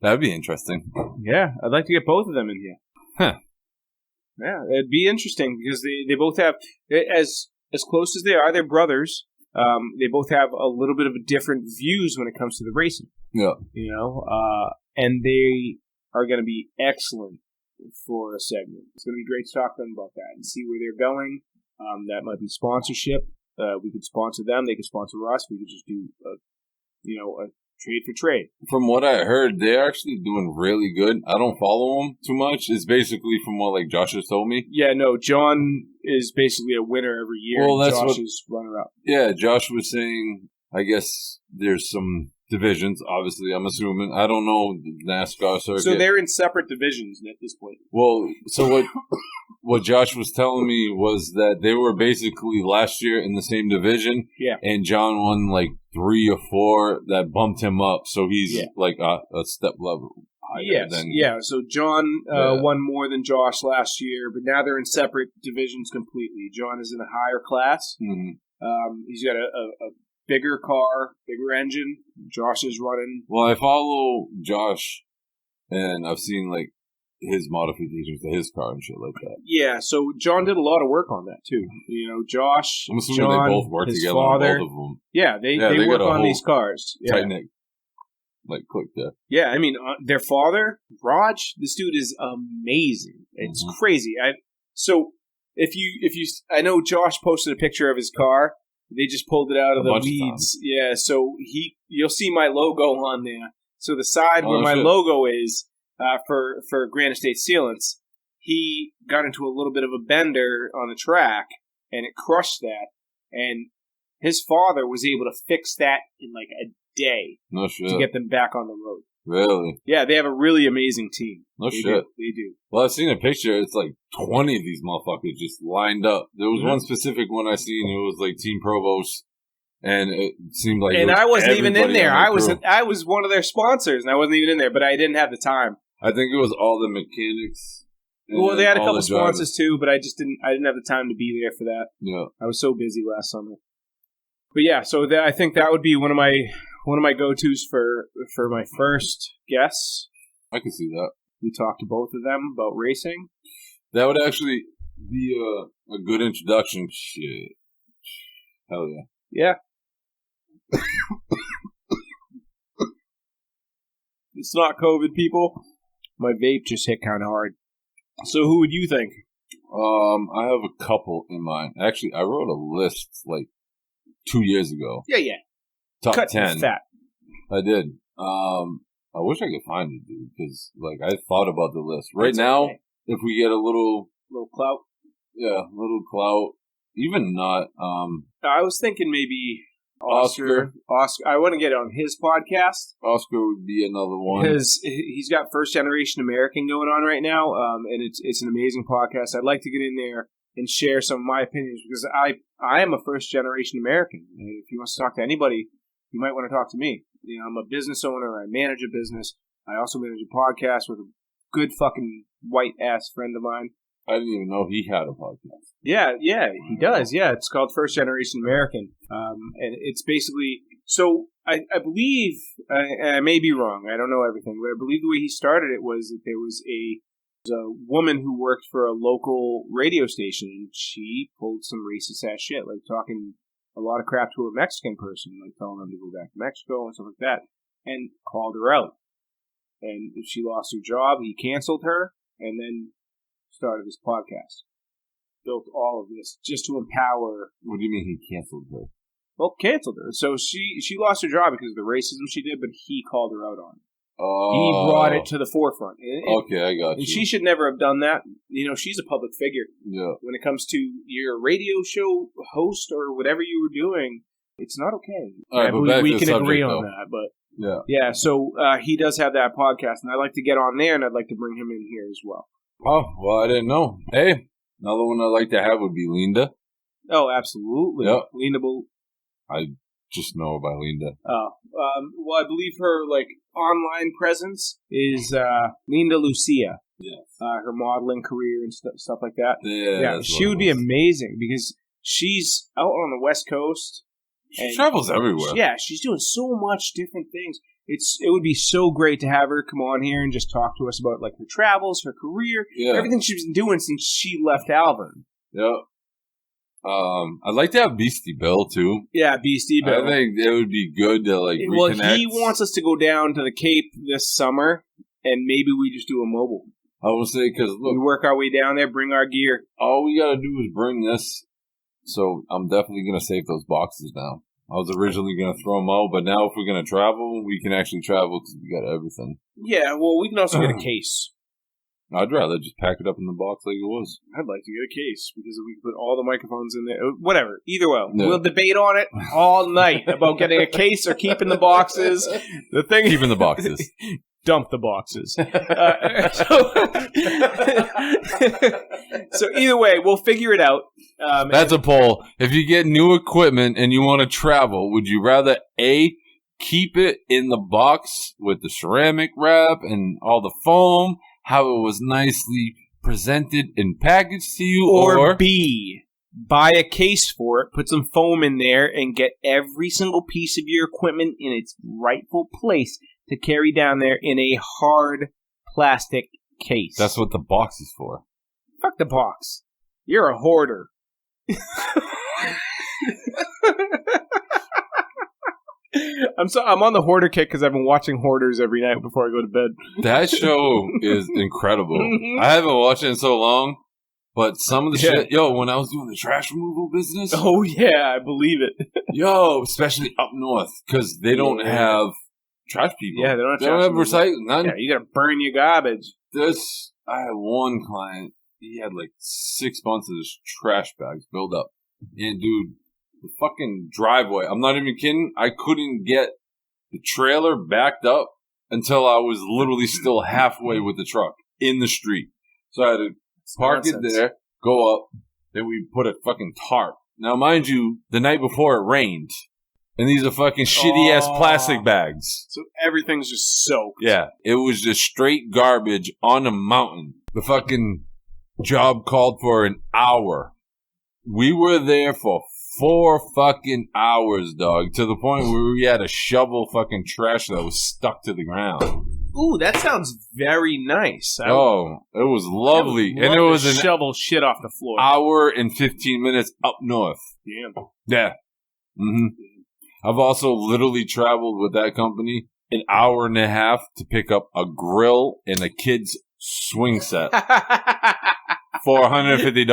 That'd be interesting. Yeah, I'd like to get both of them in here. Huh. Yeah, it'd be interesting because they both have, as close as they are, they're brothers. They both have a little bit of different views when it comes to the racing. Yeah. And they are going to be excellent for a segment. It's going to be great to talk to them about that and see where they're going. That might be sponsorship. We could sponsor them. They could sponsor us. We could just do a trade for trade. From what I heard, they're actually doing really good. I don't follow them too much. It's basically from what Josh has told me. Yeah, no, John is basically a winner every year. Well, that's Josh is runner-up. Yeah, Josh was saying, I guess there's some divisions, obviously, I'm assuming. I don't know the NASCAR circuit. So they're in separate divisions at this point. Well, so what Josh was telling me was that they were basically last year in the same division. Yeah. And John won 3 or 4 that bumped him up. So he's a step level higher than... Yeah, so John won more than Josh last year, but now they're in separate divisions completely. John is in a higher class. Mm-hmm. He's got a bigger car, bigger engine. Josh is running. Well, I follow Josh, and I've seen his modifications to his car and shit like that. Yeah, so John did a lot of work on that too. Josh, I'm assuming John, they both work his together father, on both of them. Yeah, they work on these cars. Tight knit, click there. Yeah, I mean, their father, Raj, this dude is amazing. It's crazy. I know Josh posted a picture of his car. They just pulled it out of the weeds. Yeah, so you'll see my logo on there. So the side where my logo is for Granite State Sealants, he got into a little bit of a bender on the track, and it crushed that. And his father was able to fix that in like a day No shit. to get them back on the road. Really? Yeah, they have a really amazing team. No They shit. They do. Well, I've seen a picture. It's like 20 of these motherfuckers just lined up. There was one specific one I seen. It was like Team Provost, and it seemed like. And I wasn't even in there. I crew. was one of their sponsors, and I wasn't even in there. But I didn't have the time. I think it was all the mechanics. Well, they had a all couple the drivers. sponsors too, but I didn't have the time to be there for that. Yeah. I was so busy last summer. But yeah, so I think that would be one of my go-tos for my first guests. I can see that. We talked to both of them about racing. That would actually be a good introduction. Shit. Hell yeah. Yeah. It's not COVID, people. My vape just hit kind of hard. So who would you think? I have a couple in mind. Actually, I wrote a list like 2 years ago. Yeah. Top Cut 10. fat. I did. I wish I could find it, dude, because like I thought about the list. Right That's now, okay. if we get a little clout. Yeah, little clout. Even not. I was thinking maybe Oscar. I want to get on his podcast. Oscar would be another one because he's got First Generation American going on right now, and it's an amazing podcast. I'd like to get in there and share some of my opinions because I am a First Generation American. And if he wants to talk to anybody, you might want to talk to me. You know, I'm a business owner. I manage a business. I also manage a podcast with a good fucking white ass friend of mine. I didn't even know he had a podcast. Yeah, he does. Yeah, it's called First Generation American, and it's basically. So I believe I may be wrong. I don't know everything, but I believe the way he started it was that there was a woman who worked for a local radio station, and she pulled some racist ass shit, like talking a lot of crap to a Mexican person, like telling them to go back to Mexico and stuff like that, and called her out. And if she lost her job, he canceled her, and then started this podcast. Built all of this just to empower. What do you mean he canceled her? Well, canceled her. So she lost her job because of the racism she did, but he called her out on it. Oh. He brought it to the forefront. Okay, I got you. And she should never have done that. You know, she's a public figure. Yeah. When it comes to your radio show host or whatever you were doing, it's not okay. All right, we can subject, agree on though. that, but yeah. So he does have that podcast, and I'd like to get on there, and I'd like to bring him in here as well. Oh, well, I didn't know. Hey, another one I'd like to have would be Linda. Oh, absolutely. Yep. Linda will. I just know about Linda. Well, I believe her online presence is Linda Lucia. Yes. Her modeling career and stuff like that. Yeah. She would be amazing because she's out on the West Coast. She travels everywhere. Yeah, she's doing so much different things. It would be so great to have her come on here and just talk to us about her travels, her career, everything she's been doing since she left Alvin. Yep. I'd like to have Beastie Bill too. Yeah, Beastie Bill. I think it would be good to reconnect. Well, he wants us to go down to the Cape this summer, and maybe we just do a mobile. I will say because look, we work our way down there, bring our gear. All we gotta do is bring this. So I'm definitely gonna save those boxes now. I was originally gonna throw them out, but now if we're gonna travel, we can actually travel because we got everything. Yeah, well, we can also get a case. I'd rather just pack it up in the box like it was. I'd like to get a case because we can put all the microphones in there. Whatever. Either way. Yeah. We'll debate on it all night about getting a case or keeping the boxes. The thing keeping the boxes. Dump the boxes. So either way, we'll figure it out. That's a poll. If you get new equipment and you want to travel, would you rather A, keep it in the box with the ceramic wrap and all the foam, how it was nicely presented and packaged to you, or B, buy a case for it, put some foam in there, and get every single piece of your equipment in its rightful place to carry down there in a hard plastic case. That's what the box is for. Fuck the box. You're a hoarder. I'm on the hoarder kick because I've been watching Hoarders every night before I go to bed. That show is incredible. I haven't watched it in so long, but some of the shit, when I was doing the trash removal business. Oh yeah, I believe it. Especially up north because they don't have trash people. Yeah, they don't have recycling. None. Yeah, you gotta burn your garbage. I had one client. He had 6 months of his trash bags built up. And, dude, the fucking driveway, I'm not even kidding, I couldn't get the trailer backed up until I was literally still halfway with the truck in the street. So I had to park it there, go up, then we put a fucking tarp. Now, mind you, the night before it rained. And these are fucking shitty-ass plastic bags. So everything's just soaked. Yeah. It was just straight garbage on a mountain. The fucking job called for an hour. We were there for 4 fucking hours, dog. To the point where we had to shovel fucking trash that was stuck to the ground. Ooh, that sounds very nice. It was lovely. And it was an shovel shit off the floor. Hour and 15 minutes up north. Damn. Yeah. Mm-hmm. I've also literally traveled with that company an hour and a half to pick up a grill and a kid's swing set for $150.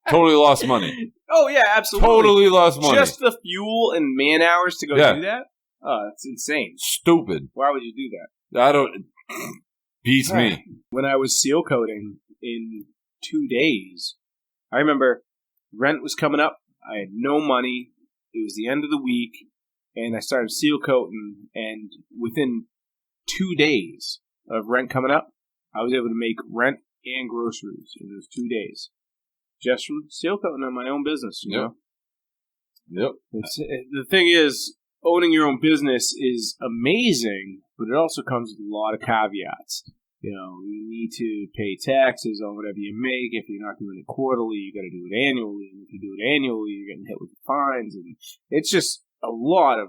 Totally lost money. Oh, yeah, absolutely. Totally lost money. Just the fuel and man hours to go do that? Oh, it's insane. Stupid. Why would you do that? I don't... Beats me. When I was seal coating in 2 days, I remember rent was coming up. I had no money. It was the end of the week, and I started seal coating, and within 2 days of rent coming up, I was able to make rent and groceries in those 2 days. Just from seal coating on my own business, you know? Yep. The thing is, owning your own business is amazing, but it also comes with a lot of caveats. You know, you need to pay taxes on whatever you make. If you're not doing it quarterly, you got to do it annually. And if you do it annually, you're getting hit with fines. And it's just a lot of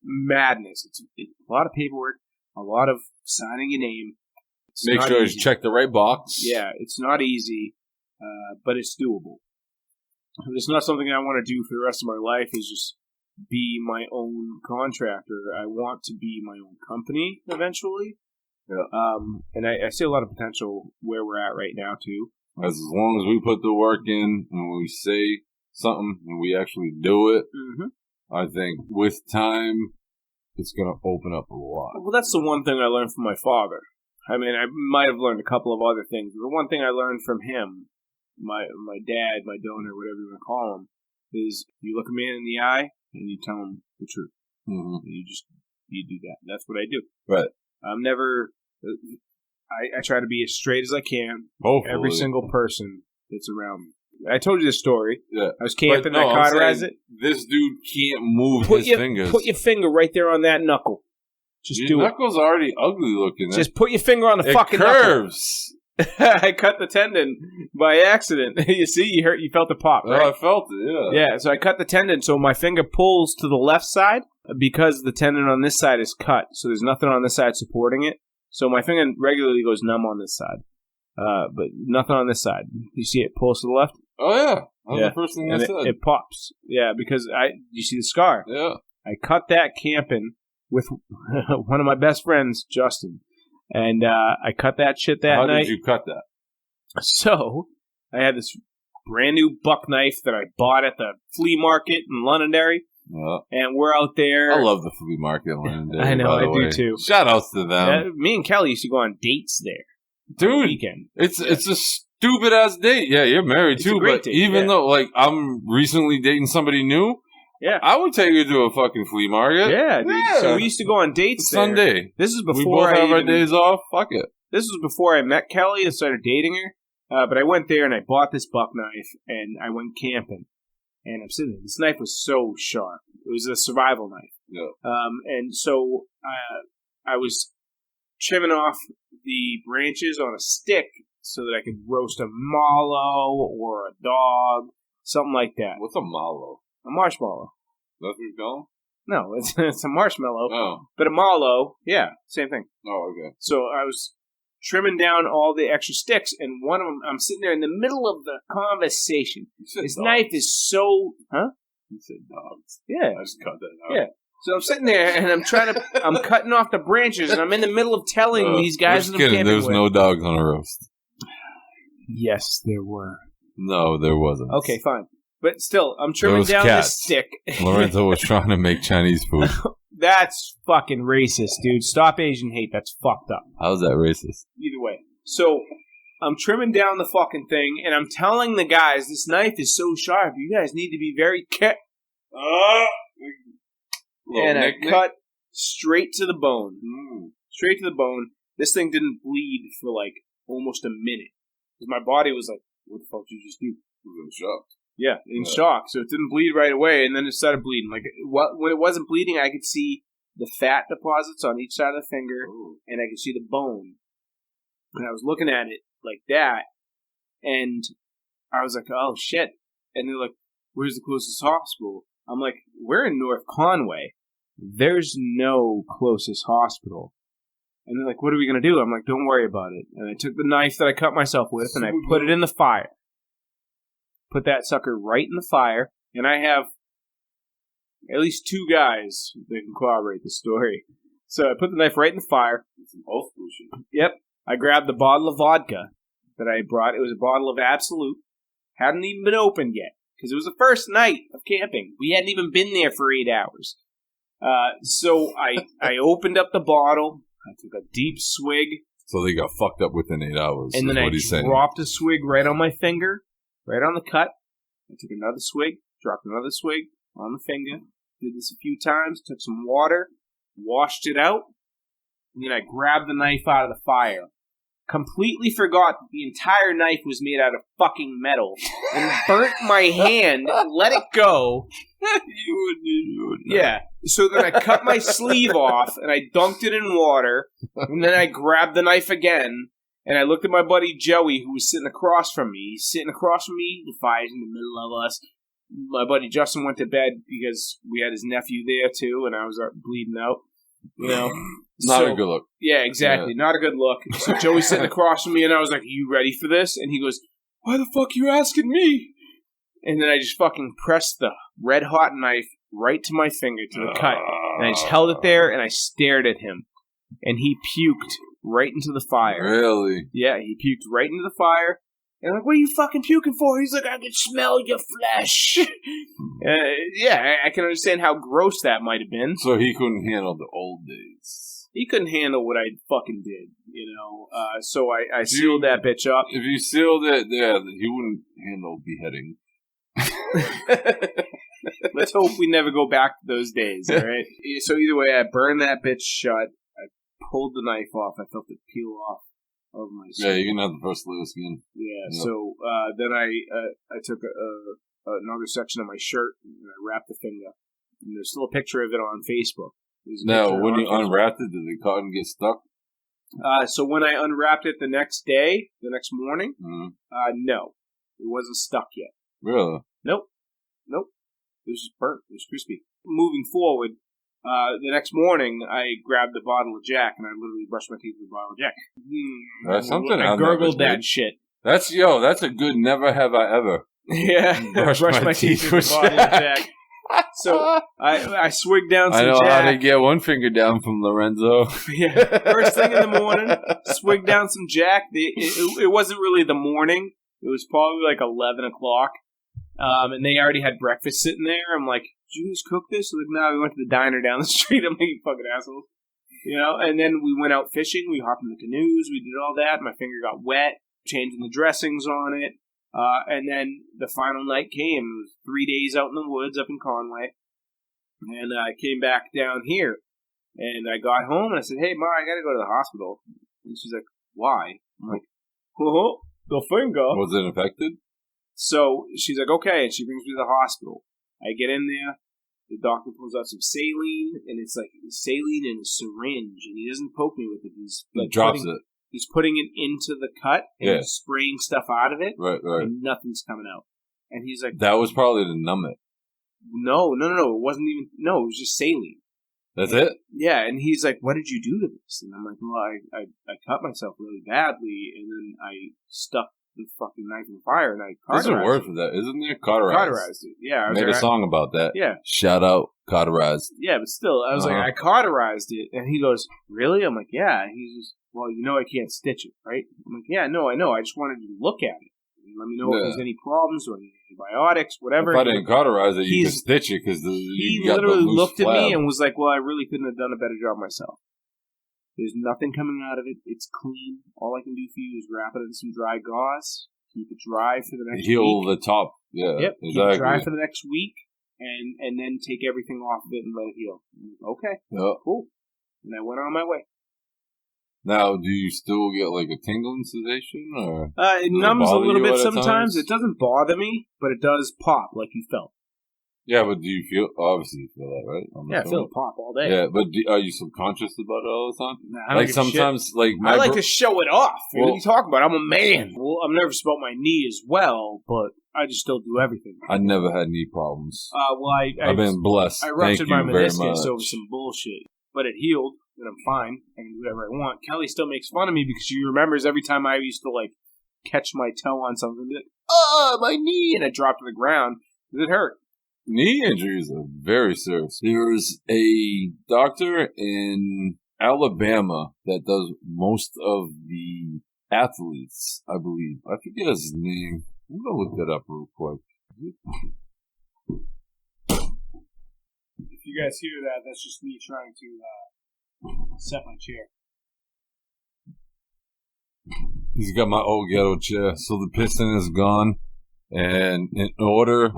madness. It's a lot of paperwork, a lot of signing your name. Make sure you check the right box. Yeah, it's not easy, but it's doable. It's not something I want to do for the rest of my life, is just be my own contractor. I want to be my own company eventually. Yeah. And I see a lot of potential where we're at right now, too. As long as we put the work in and we say something and we actually do it, I think with time, it's going to open up a lot. Well, that's the one thing I learned from my father. I mean, I might have learned a couple of other things, but the one thing I learned from him, my dad, my donor, whatever you want to call him, is you look a man in the eye and you tell him the truth. Mm-hmm. You do that. That's what I do. Right. I'm never. I try to be as straight as I can. Hopefully. Every single person that's around me. I told you this story. Yeah. I was camping and I cauterized it. This dude can't move his fingers. Put your finger right there on that knuckle. Just do it. Knuckle's already ugly looking. Just put your finger on the fucking curves. Knuckle. I cut the tendon by accident. You see, you felt the pop, right? Oh, I felt it, yeah. Yeah, so I cut the tendon so my finger pulls to the left side because the tendon on this side is cut. So there's nothing on this side supporting it. So my finger regularly goes numb on this side. But nothing on this side. You see it pulls to the left? Oh, yeah. That's the first thing I said. It pops. Yeah, because you see the scar. Yeah. I cut that camping with one of my best friends, Justin. And I cut that shit that night. How did you cut that? So, I had this brand new buck knife that I bought at the flea market in Londonderry. Yeah. And we're out there. I love the flea market in Londonderry. I know, I do too. Shout outs to them. Me and Kelly used to go on dates there. Dude, weekend. It's a stupid ass date. Yeah, you're married too, but date, even though like I'm recently dating somebody new, I would take you to a fucking flea market. Yeah, dude. Yeah. So we used to go on dates there. Sunday. This is before we both have our days off. Fuck it. This was before I met Kelly and started dating her. But I went there and I bought this buck knife and I went camping. And I'm sitting there. This knife was so sharp. It was a survival knife. Yeah. And so I was trimming off the branches on a stick so that I could roast a mallow or a dog, something like that. What's a mallow? A marshmallow. That's what you call them? No, it's a marshmallow. Oh. But a mallow, yeah, same thing. Oh, okay. So I was trimming down all the extra sticks, and one of them, I'm sitting there in the middle of the conversation. This knife is so... Huh? You said dogs. Yeah. I just cut that out. Yeah. So I'm sitting there, and I'm cutting off the branches, and I'm in the middle of telling these guys that I'm camping There's with. no dogs on a roast. Yes, there were. No, there wasn't. Okay, fine. But still, I'm trimming down this stick. Lorenzo was trying to make Chinese food. That's fucking racist, dude. Stop Asian hate. That's fucked up. How's that racist? Either way. So I'm trimming down the fucking thing, and I'm telling the guys, this knife is so sharp, you guys need to be very careful. And I cut straight to the bone. Straight to the bone. This thing didn't bleed for like almost a minute. Because my body was like, what the fuck did you just do? I was in shock. Yeah, in shock. So it didn't bleed right away, and then it started bleeding. Like when it wasn't bleeding, I could see the fat deposits on each side of the finger, and I could see the bone. And I was looking at it like that, and I was like, oh shit. And they're like, where's the closest hospital? I'm like, we're in North Conway. There's no closest hospital. And they're like, what are we going to do? I'm like, don't worry about it. And I took the knife that I cut myself with, and I put it in the fire. Put that sucker right in the fire, and I have at least 2 guys that can corroborate the story. So I put the knife right in the fire. Yep. I grabbed the bottle of vodka that I brought. It was a bottle of Absolute. Hadn't even been opened yet, because it was the first night of camping. We hadn't even been there for 8 hours. So I opened up the bottle. I took a deep swig. So they got fucked up within 8 hours. And then I dropped a swig right on my finger, right on the cut. I took another swig, dropped another swig on the finger. Did this a few times, took some water, washed it out, and then I grabbed the knife out of the fire. Completely forgot that the entire knife was made out of fucking metal, and burnt my hand, let it go. Yeah. So then I cut my sleeve off, and I dunked it in water, and then I grabbed the knife again, and I looked at my buddy Joey, who was sitting across from me. He's sitting across from me, the fire's in the middle of us. My buddy Justin went to bed because we had his nephew there, too, and I was bleeding out. You know, not a good look. Yeah, exactly. Yeah. Not a good look. So Joey's sitting across from me, and I was like, "Are you ready for this?" And he goes, "Why the fuck are you asking me?" And then I just fucking pressed the red hot knife right to my finger, to the cut, and I just held it there, and I stared at him, and he puked right into the fire. Really? Yeah, he puked right into the fire. And I'm like, what are you fucking puking for? He's like, I can smell your flesh. Yeah, I can understand how gross that might have been. So he couldn't handle the old days. He couldn't handle what I fucking did, you know. So I sealed that bitch up. If you sealed it, yeah, he wouldn't handle beheading. Let's hope we never go back to those days, all right? So either way, I burned that bitch shut. I pulled the knife off. I felt it peel off. Of my yeah, you're gonna have the first little skin. Yeah, yep. So then I took another section of my shirt and I wrapped the finger. And there's still a picture of it on Facebook. Now, when you unwrapped it, did the cotton get stuck? So when I unwrapped it the next morning, no, it wasn't stuck yet. Really? Nope. It was just burnt. It was crispy. Moving forward. The next morning, I grabbed the bottle of Jack, and I literally brushed my teeth with a bottle of Jack. That's something I gurgled that shit. That's a good never have I ever. Yeah, brush my teeth with a bottle of Jack. So I swigged down some Jack. I know how to get one finger down from Lorenzo. Yeah, first thing in the morning, swigged down some Jack. It wasn't really the morning. It was probably like 11 o'clock. And they already had breakfast sitting there. I'm like, did you guys cook this? Like, no, we went to the diner down the street. I'm like, you fucking assholes. You know, and then we went out fishing. We hopped in the canoes. We did all that. My finger got wet, changing the dressings on it. And then the final night came. It was 3 days out in the woods up in Conway. And I came back down here. And I got home and I said, hey, Ma, I got to go to the hospital. And she's like, why? I'm like, oh, the finger. Was it infected? So she's like, okay, and she brings me to the hospital. I get in there, the doctor pulls out some saline, and it's like saline in a syringe, and he doesn't poke me with it. He's like drops it. He's putting it into the cut, and he's spraying stuff out of it, right, and nothing's coming out. And he's like, that was probably to numb it. No, it wasn't even, it was just saline. That's it? Yeah, and he's like, what did you do to this? And I'm like, well, I cut myself really badly, and then I stuck the fucking knife in the fire, and I cauterized it. There's a word for that, isn't there? Cauterized it. Yeah. I made a song about that. Yeah. Shout out, cauterized. Yeah, but still, I was like, I cauterized it, and he goes, really? I'm like, yeah. He goes, well, you know I can't stitch it, right? I'm like, yeah, no, I know. I just wanted you to look at it. And let me know if there's any problems or any antibiotics, whatever. If I didn't cauterize it, you could stitch it, because he literally looked at me and was like, well, I really couldn't have done a better job myself. There's nothing coming out of it. It's clean. All I can do for you is wrap it in some dry gauze, keep it dry for the next week. Heal the top. Yeah, yep, exactly. keep it dry for the next week, and then take everything off of it and let it heal. Okay, cool. And I went on my way. Now, do you still get like a tingling sensation, or it numbs a little bit sometimes. It doesn't bother me, but it does pop like you felt. Yeah, but do you feel? Obviously, you feel that, right? Yeah, I feel it pop all day. Yeah, but are you subconscious about it all the time? Nah, like sometimes, shit. like I like to show it off. What are you talking about? I'm a man. Well, I'm nervous about my knee as well, but I just still do everything. I never had knee problems. I've been blessed. I ruptured my meniscus over much. some bullshit, but it healed, and I'm fine. I can do whatever I want. Kelly still makes fun of me because she remembers every time I used to like catch my toe on something and be like, "Oh, my knee," and I dropped to the ground because it hurt. Knee injuries are very serious. There's a doctor in Alabama that does most of the athletes, I believe. I forget his name. I'm going to look that up real quick. If you guys hear that, that's just me trying to set my chair. He's got my old ghetto chair. So the piston is gone. And in order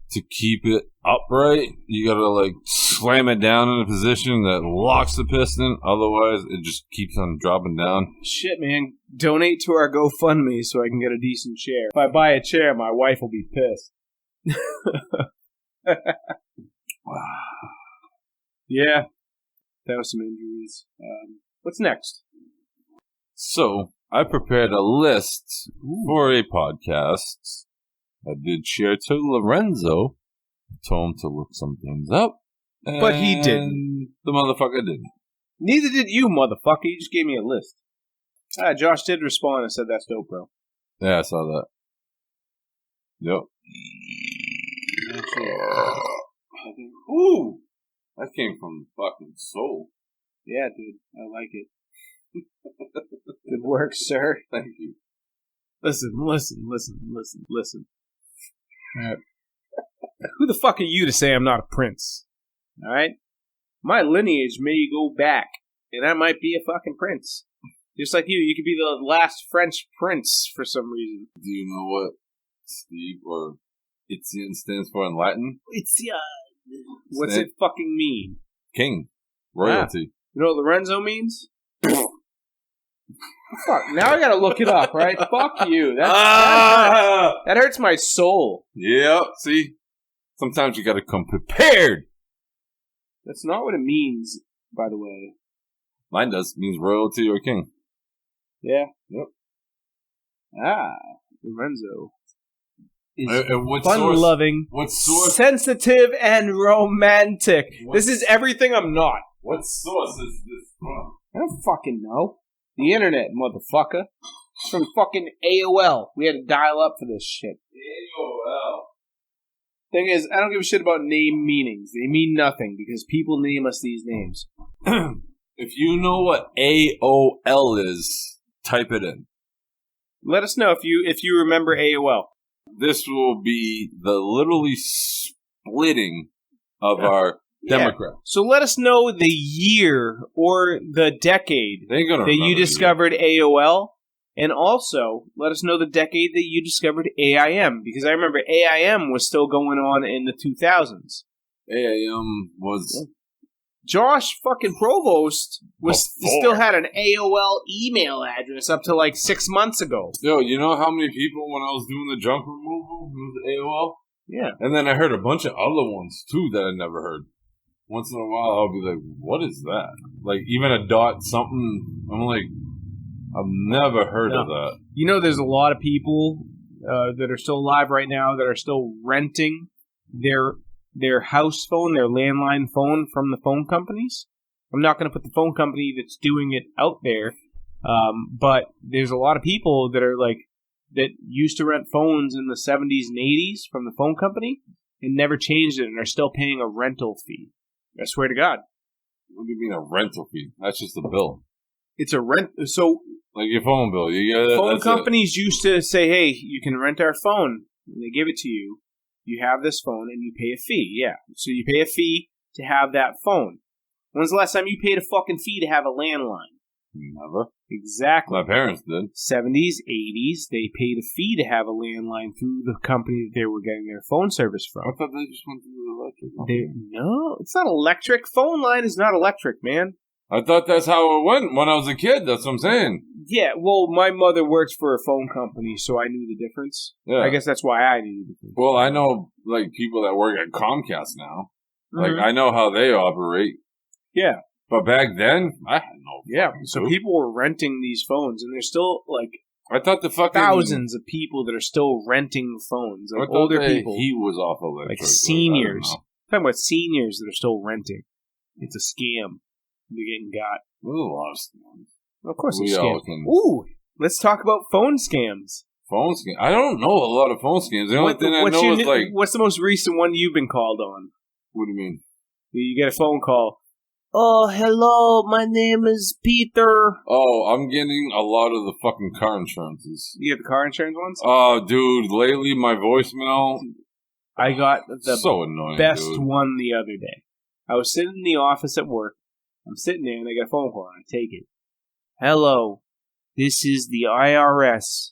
to keep it upright, you gotta like slam it down in a position that locks the piston. Otherwise, it just keeps on dropping down. Shit, man. Donate to our GoFundMe so I can get a decent chair. If I buy a chair, my wife will be pissed. Yeah. That was some injuries. What's next? So, I prepared a list for a podcast. I did share to Lorenzo. I told him to look some things up. But he didn't. The motherfucker didn't. Neither did you, motherfucker. You just gave me a list. Josh did respond and said, "That's dope, bro." Yeah, I saw that. Yep. Ooh! That came from the fucking soul. Yeah, dude. I like it. Good work, sir. Thank you. Listen. Who the fuck are you to say I'm not a prince? Alright? My lineage may go back, and I might be a fucking prince. Just like you could be the last French prince for some reason. Do you know what Steve or Itzian stands for in Latin? What's it fucking mean? King. Royalty. You know what Lorenzo means? Fuck, now I gotta look it up, right? Fuck you. That hurts my soul. Yep, see? Sometimes you gotta come prepared. That's not what it means, by the way. Mine does. It means royalty or king. Yeah. Yep. Lorenzo is fun-loving, sensitive, and romantic. This is everything I'm not. What source is this from? I don't fucking know. The internet, motherfucker. It's from fucking AOL. We had to dial up for this shit. AOL. Thing is, I don't give a shit about name meanings. They mean nothing because people name us these names. If you know what AOL is, type it in. Let us know if you remember AOL. This will be the literally splitting of our Democrat. So let us know the year or the decade that you discovered AOL. And also, let us know the decade that you discovered AIM. Because I remember AIM was still going on in the 2000s. AIM was... Josh fucking Provost still had an AOL email address up to like 6 months ago. Yo, you know how many people when I was doing the junk removal used AOL? Yeah. And then I heard a bunch of other ones too that I never heard. Once in a while I'll be like, what is that? Like even a dot something. I'm like, I've never heard of that. You know there's a lot of people that are still alive right now that are still renting their house phone, their landline phone from the phone companies. I'm not going to put the phone company that's doing it out there, but there's a lot of people that are like that used to rent phones in the 70s and 80s from the phone company and never changed it and are still paying a rental fee. I swear to God. What do you mean a rental fee? That's just a bill. It's a rent. So like your phone bill. You get it. Phone companies used to say, "Hey, you can rent our phone." And they give it to you. You have this phone and you pay a fee. Yeah. So you pay a fee to have that phone. When's the last time you paid a fucking fee to have a landline? Never. Exactly. My parents did. 70s, 80s, they paid a fee to have a landline through the company that they were getting their phone service from. I thought they just went through the electric. No, it's not electric. Phone line is not electric, man. I thought that's how it went when I was a kid. That's what I'm saying. Yeah, well, my mother works for a phone company, so I knew the difference. Yeah. I guess that's why I knew the difference. Well, I know, like, people that work at Comcast now. Like, I know how they operate. Yeah. But back then, I had no. Yeah, so people were renting these phones, and there's still, like, I thought the fucking thousands of people that are still renting phones. Like, older people. He was off electric. Like, seniors. I'm talking about seniors that are still renting. It's a scam. They're getting got. There's a lot of scams. Of course it's a scam. Ooh, let's talk about phone scams. Phone scams? I don't know a lot of phone scams. The only thing I know is, like... What's the most recent one you've been called on? What do you mean? You get a phone call. Oh, hello, my name is Peter. Oh, I'm getting a lot of the fucking car insurances. You get the car insurance ones? Oh, dude, lately my voicemail... I got the so annoying, best dude. one the other day. I was sitting in the office at work. I'm sitting there and I get a phone call and I take it. Hello, this is the IRS.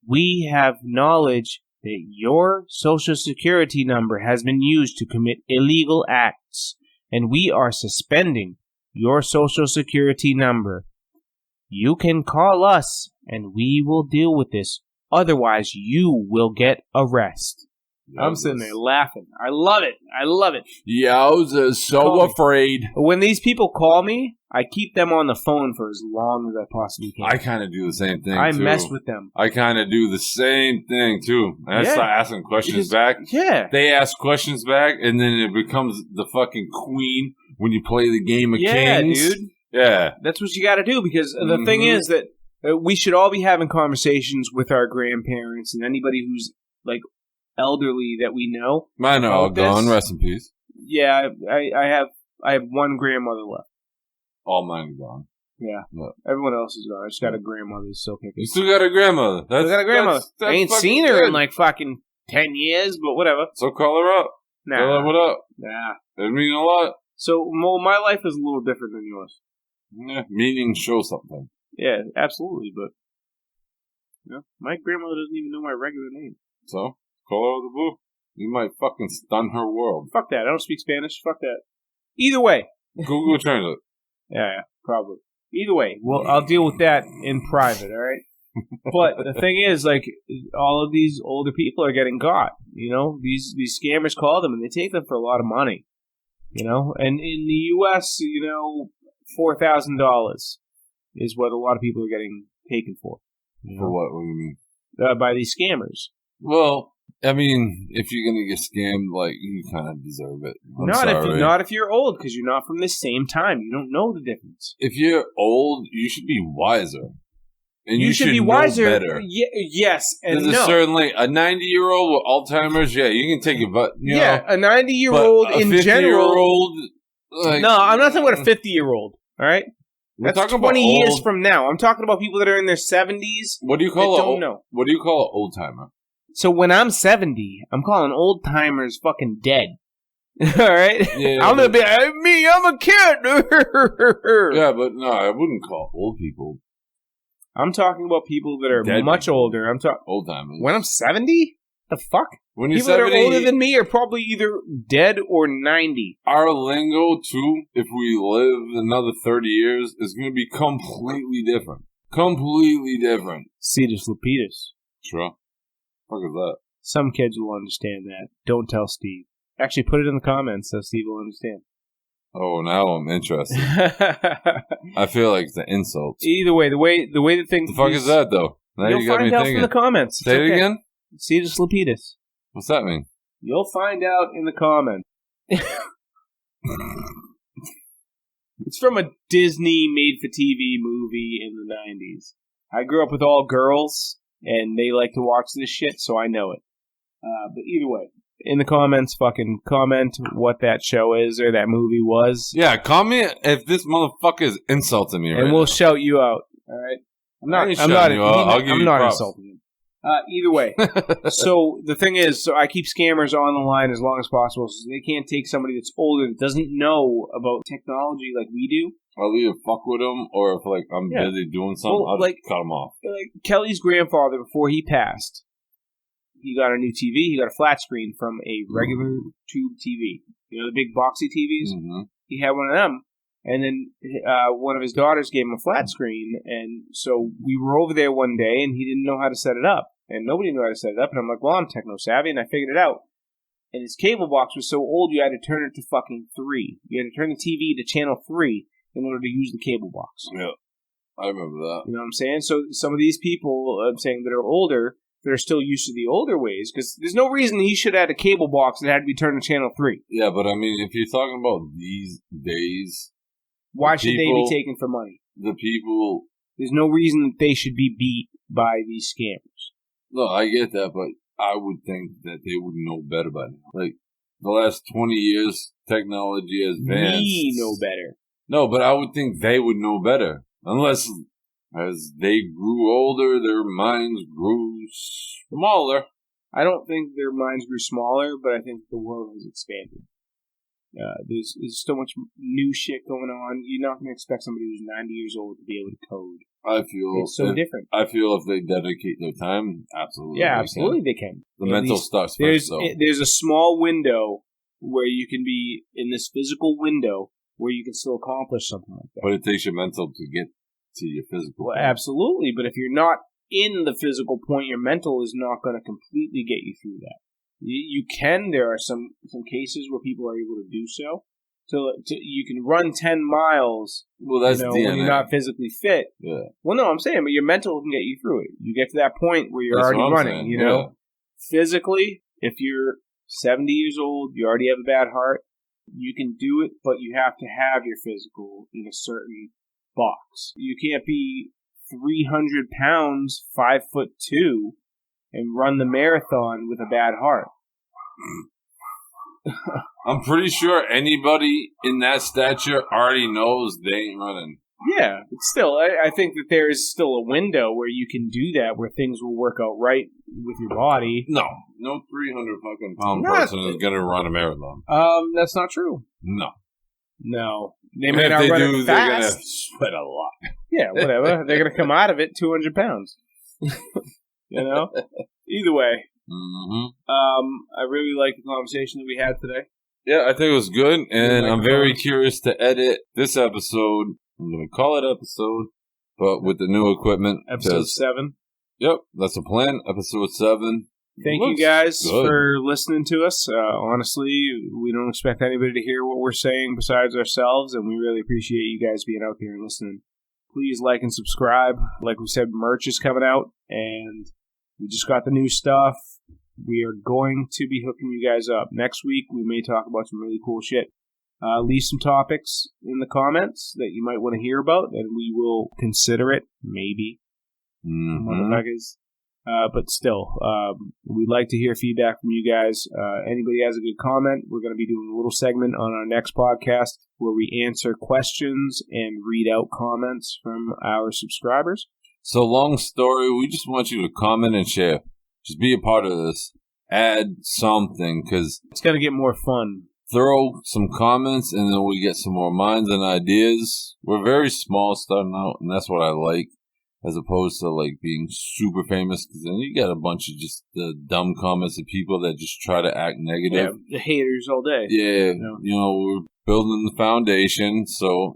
We have knowledge that your social security number has been used to commit illegal acts, and we are suspending your social security number. You can call us and we will deal with this. Otherwise, you will get arrested. I'm sitting there laughing. I love it. I love it. Yowza, so afraid. When these people call me, I keep them on the phone for as long as I possibly can. I kind of do the same thing, I too. mess with them. I kind of do the same thing, too. I start asking questions back. Yeah. They ask questions back, and then it becomes the fucking queen when you play the game of Kings. Yeah, dude. Yeah. That's what you got to do, because the thing is that we should all be having conversations with our grandparents and anybody who's, like, elderly that we know. Mine are all gone. Rest in peace. Yeah, I have one grandmother left. All mine are gone. Yeah. Everyone else is gone. I just got a grandmother who's still kicking. You still got a grandmother. I got a grandmother. I ain't seen her in like fucking 10 years, but whatever. So call her up. Nah. Tell her what up. Nah. It mean a lot. So, my life is a little different than yours. Yeah, meaning show something. Yeah, absolutely, but my grandmother doesn't even know my regular name. So? Call her out of the blue. You might fucking stun her world. Fuck that. I don't speak Spanish. Fuck that. Either way. Google Translate. Yeah, probably. Either way. Well, I'll deal with that in private, all right? But the thing is, like, all of these older people are getting got. You know? These scammers call them, and they take them for a lot of money. You know? And in the U.S., $4,000 is what a lot of people are getting taken for. You know? For what? What do you mean? By these scammers. Well, I mean, if you're gonna get scammed, like, you kind of deserve it. Not if you're old, because you're not from the same time. You don't know the difference. If you're old, you should be wiser, and you should be wiser. Know better. Yes, and there's certainly a 90-year-old with Alzheimer's. Yeah, you can take it, but a 90-year-old in general. 50-year-old. Like, no, I'm not talking about a 50-year-old. All right. That's 20 years from now. I'm talking about people that are in their 70s. What do you call What do you call an old timer? So when I'm 70, I'm calling old timers fucking dead. All right? Yeah, I'm going to be, I'm a kid. Yeah, but no, I wouldn't call old people. I'm talking about people that are much older. I'm talking old timers. When I'm 70? The fuck? When you're people 70, that are older than me are probably either dead or 90. Our lingo, too, if we live another 30 years, is going to be completely different. Completely different. Cetus Lapidus. Sure. What is that? Some kids will understand that. Don't tell Steve. Actually, put it in the comments so Steve will understand. Oh, now I'm interested. I feel like it's an insult. Either way, the way that things... The fuck is that, though? Now you'll find out from the comments. Say it again? Cetus Lapidus. What's that mean? You'll find out in the comments. It's from a Disney made-for-TV movie in the 90s. I grew up with all girls, and they like to watch this shit, so I know it. But either way, in the comments, fucking comment what that show is or that movie was. Yeah, comment if this motherfucker is insulting me right now. And we'll shout you out, all right? I'm not insulting him. Either way. So the thing is, I keep scammers on the line as long as possible so they can't take somebody that's older that doesn't know about technology like we do. I'll either fuck with them or if like I'm busy doing something, I'll just cut them off. Like Kelly's grandfather, before he passed, he got a new TV. He got a flat screen from a regular tube TV. You know, the big boxy TVs? Mm-hmm. He had one of them. And then one of his daughters gave him a flat screen. And so we were over there one day, and he didn't know how to set it up. And nobody knew how to set it up. And I'm like, well, I'm techno-savvy, and I figured it out. And his cable box was so old, you had to turn it to fucking 3. You had to turn the TV to channel 3 in order to use the cable box. Yeah, I remember that. You know what I'm saying? So some of these people, I'm saying, that are older, that are still used to the older ways, because there's no reason he should have had a cable box that had to be turned to channel 3. Yeah, but I mean, if you're talking about these days... Why should they be taken for money? The people... There's no reason that they should be beat by these scammers. No, I get that, but I would think that they would know better by now. Like, the last 20 years, technology has advanced. We know better. No, but I would think they would know better. Unless, as they grew older, their minds grew smaller. I don't think their minds grew smaller, but I think the world has expanded. There's so much new shit going on. You're not going to expect somebody who's 90 years old to be able to code. I feel it's so different. I feel if they dedicate their time, absolutely. Yeah, absolutely they can. The mental stuff first, though. There's a small window where you can be in this physical window where you can still accomplish something like that. But it takes your mental to get to your physical point. Absolutely. But if you're not in the physical point, your mental is not going to completely get you through that. You can. There are some cases where people are able to do so. So you can run 10 miles. Well, that's when you're not physically fit. Yeah. Well, no, I'm saying, but your mental can get you through it. You get to that point where you're already running. You know, physically, if you're 70 years old, you already have a bad heart. You can do it, but you have to have your physical in a certain box. You can't be 300 pounds, 5'2", and run the marathon with a bad heart. I'm pretty sure anybody in that stature already knows they ain't running. Yeah, but still, I think that there is still a window where you can do that, where things will work out right with your body. No 300 fucking pound person is going to run a marathon. That's not true. No. They may not run it fast. They're going to sweat a lot. Yeah, whatever. They're going to come out of it 200 pounds. You know? Either way. Mm-hmm. I really like the conversation that we had today. Yeah, I think it was good, and I'm very curious to edit this episode. I'm going to call it episode, but with the new equipment. Episode 7. Yep, that's the plan. Episode 7. Thank you guys for listening to us. Honestly, we don't expect anybody to hear what we're saying besides ourselves, and we really appreciate you guys being out there and listening. Please like and subscribe. Like we said, merch is coming out, and we just got the new stuff. We are going to be hooking you guys up. Next week, we may talk about some really cool shit. Leave some topics in the comments that you might want to hear about, and we will consider it, maybe. Motherfuckers. But still, we'd like to hear feedback from you guys. Anybody has a good comment, we're going to be doing a little segment on our next podcast where we answer questions and read out comments from our subscribers. So, long story, we just want you to comment and share. Just be a part of this. Add something, because it's going to get more fun. Throw some comments, and then we get some more minds and ideas. We're very small starting out, and that's what I like, as opposed to like being super famous, because then you get a bunch of just dumb comments of people that just try to act negative. Yeah, the haters all day. Yeah, we're building the foundation, so,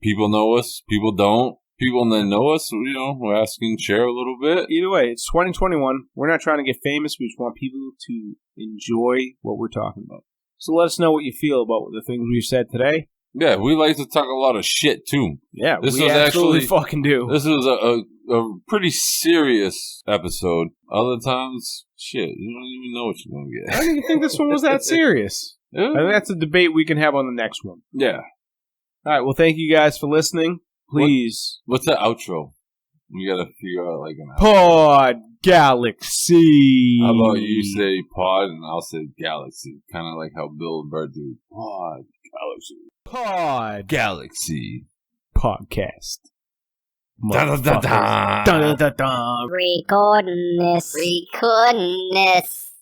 people know us, people don't. People that know us, we're asking share a little bit. Either way, it's 2021. We're not trying to get famous. We just want people to enjoy what we're talking about. So let us know what you feel about the things we've said today. Yeah, we like to talk a lot of shit, too. Yeah, we absolutely fucking do. This was a pretty serious episode. Other times, shit, you don't even know what you're going to get. I didn't think this one was that serious. Yeah. I think that's a debate we can have on the next one. Yeah. All right, well, thank you guys for listening. Please. What's the outro? We gotta figure out like an outro. Pod Galaxy. How about you say pod and I'll say galaxy? Kind of like how Bill and Bird do. Pod Galaxy. Pod Galaxy. Podcast. Da-da-da-da. Da-da-da-da. Recording this.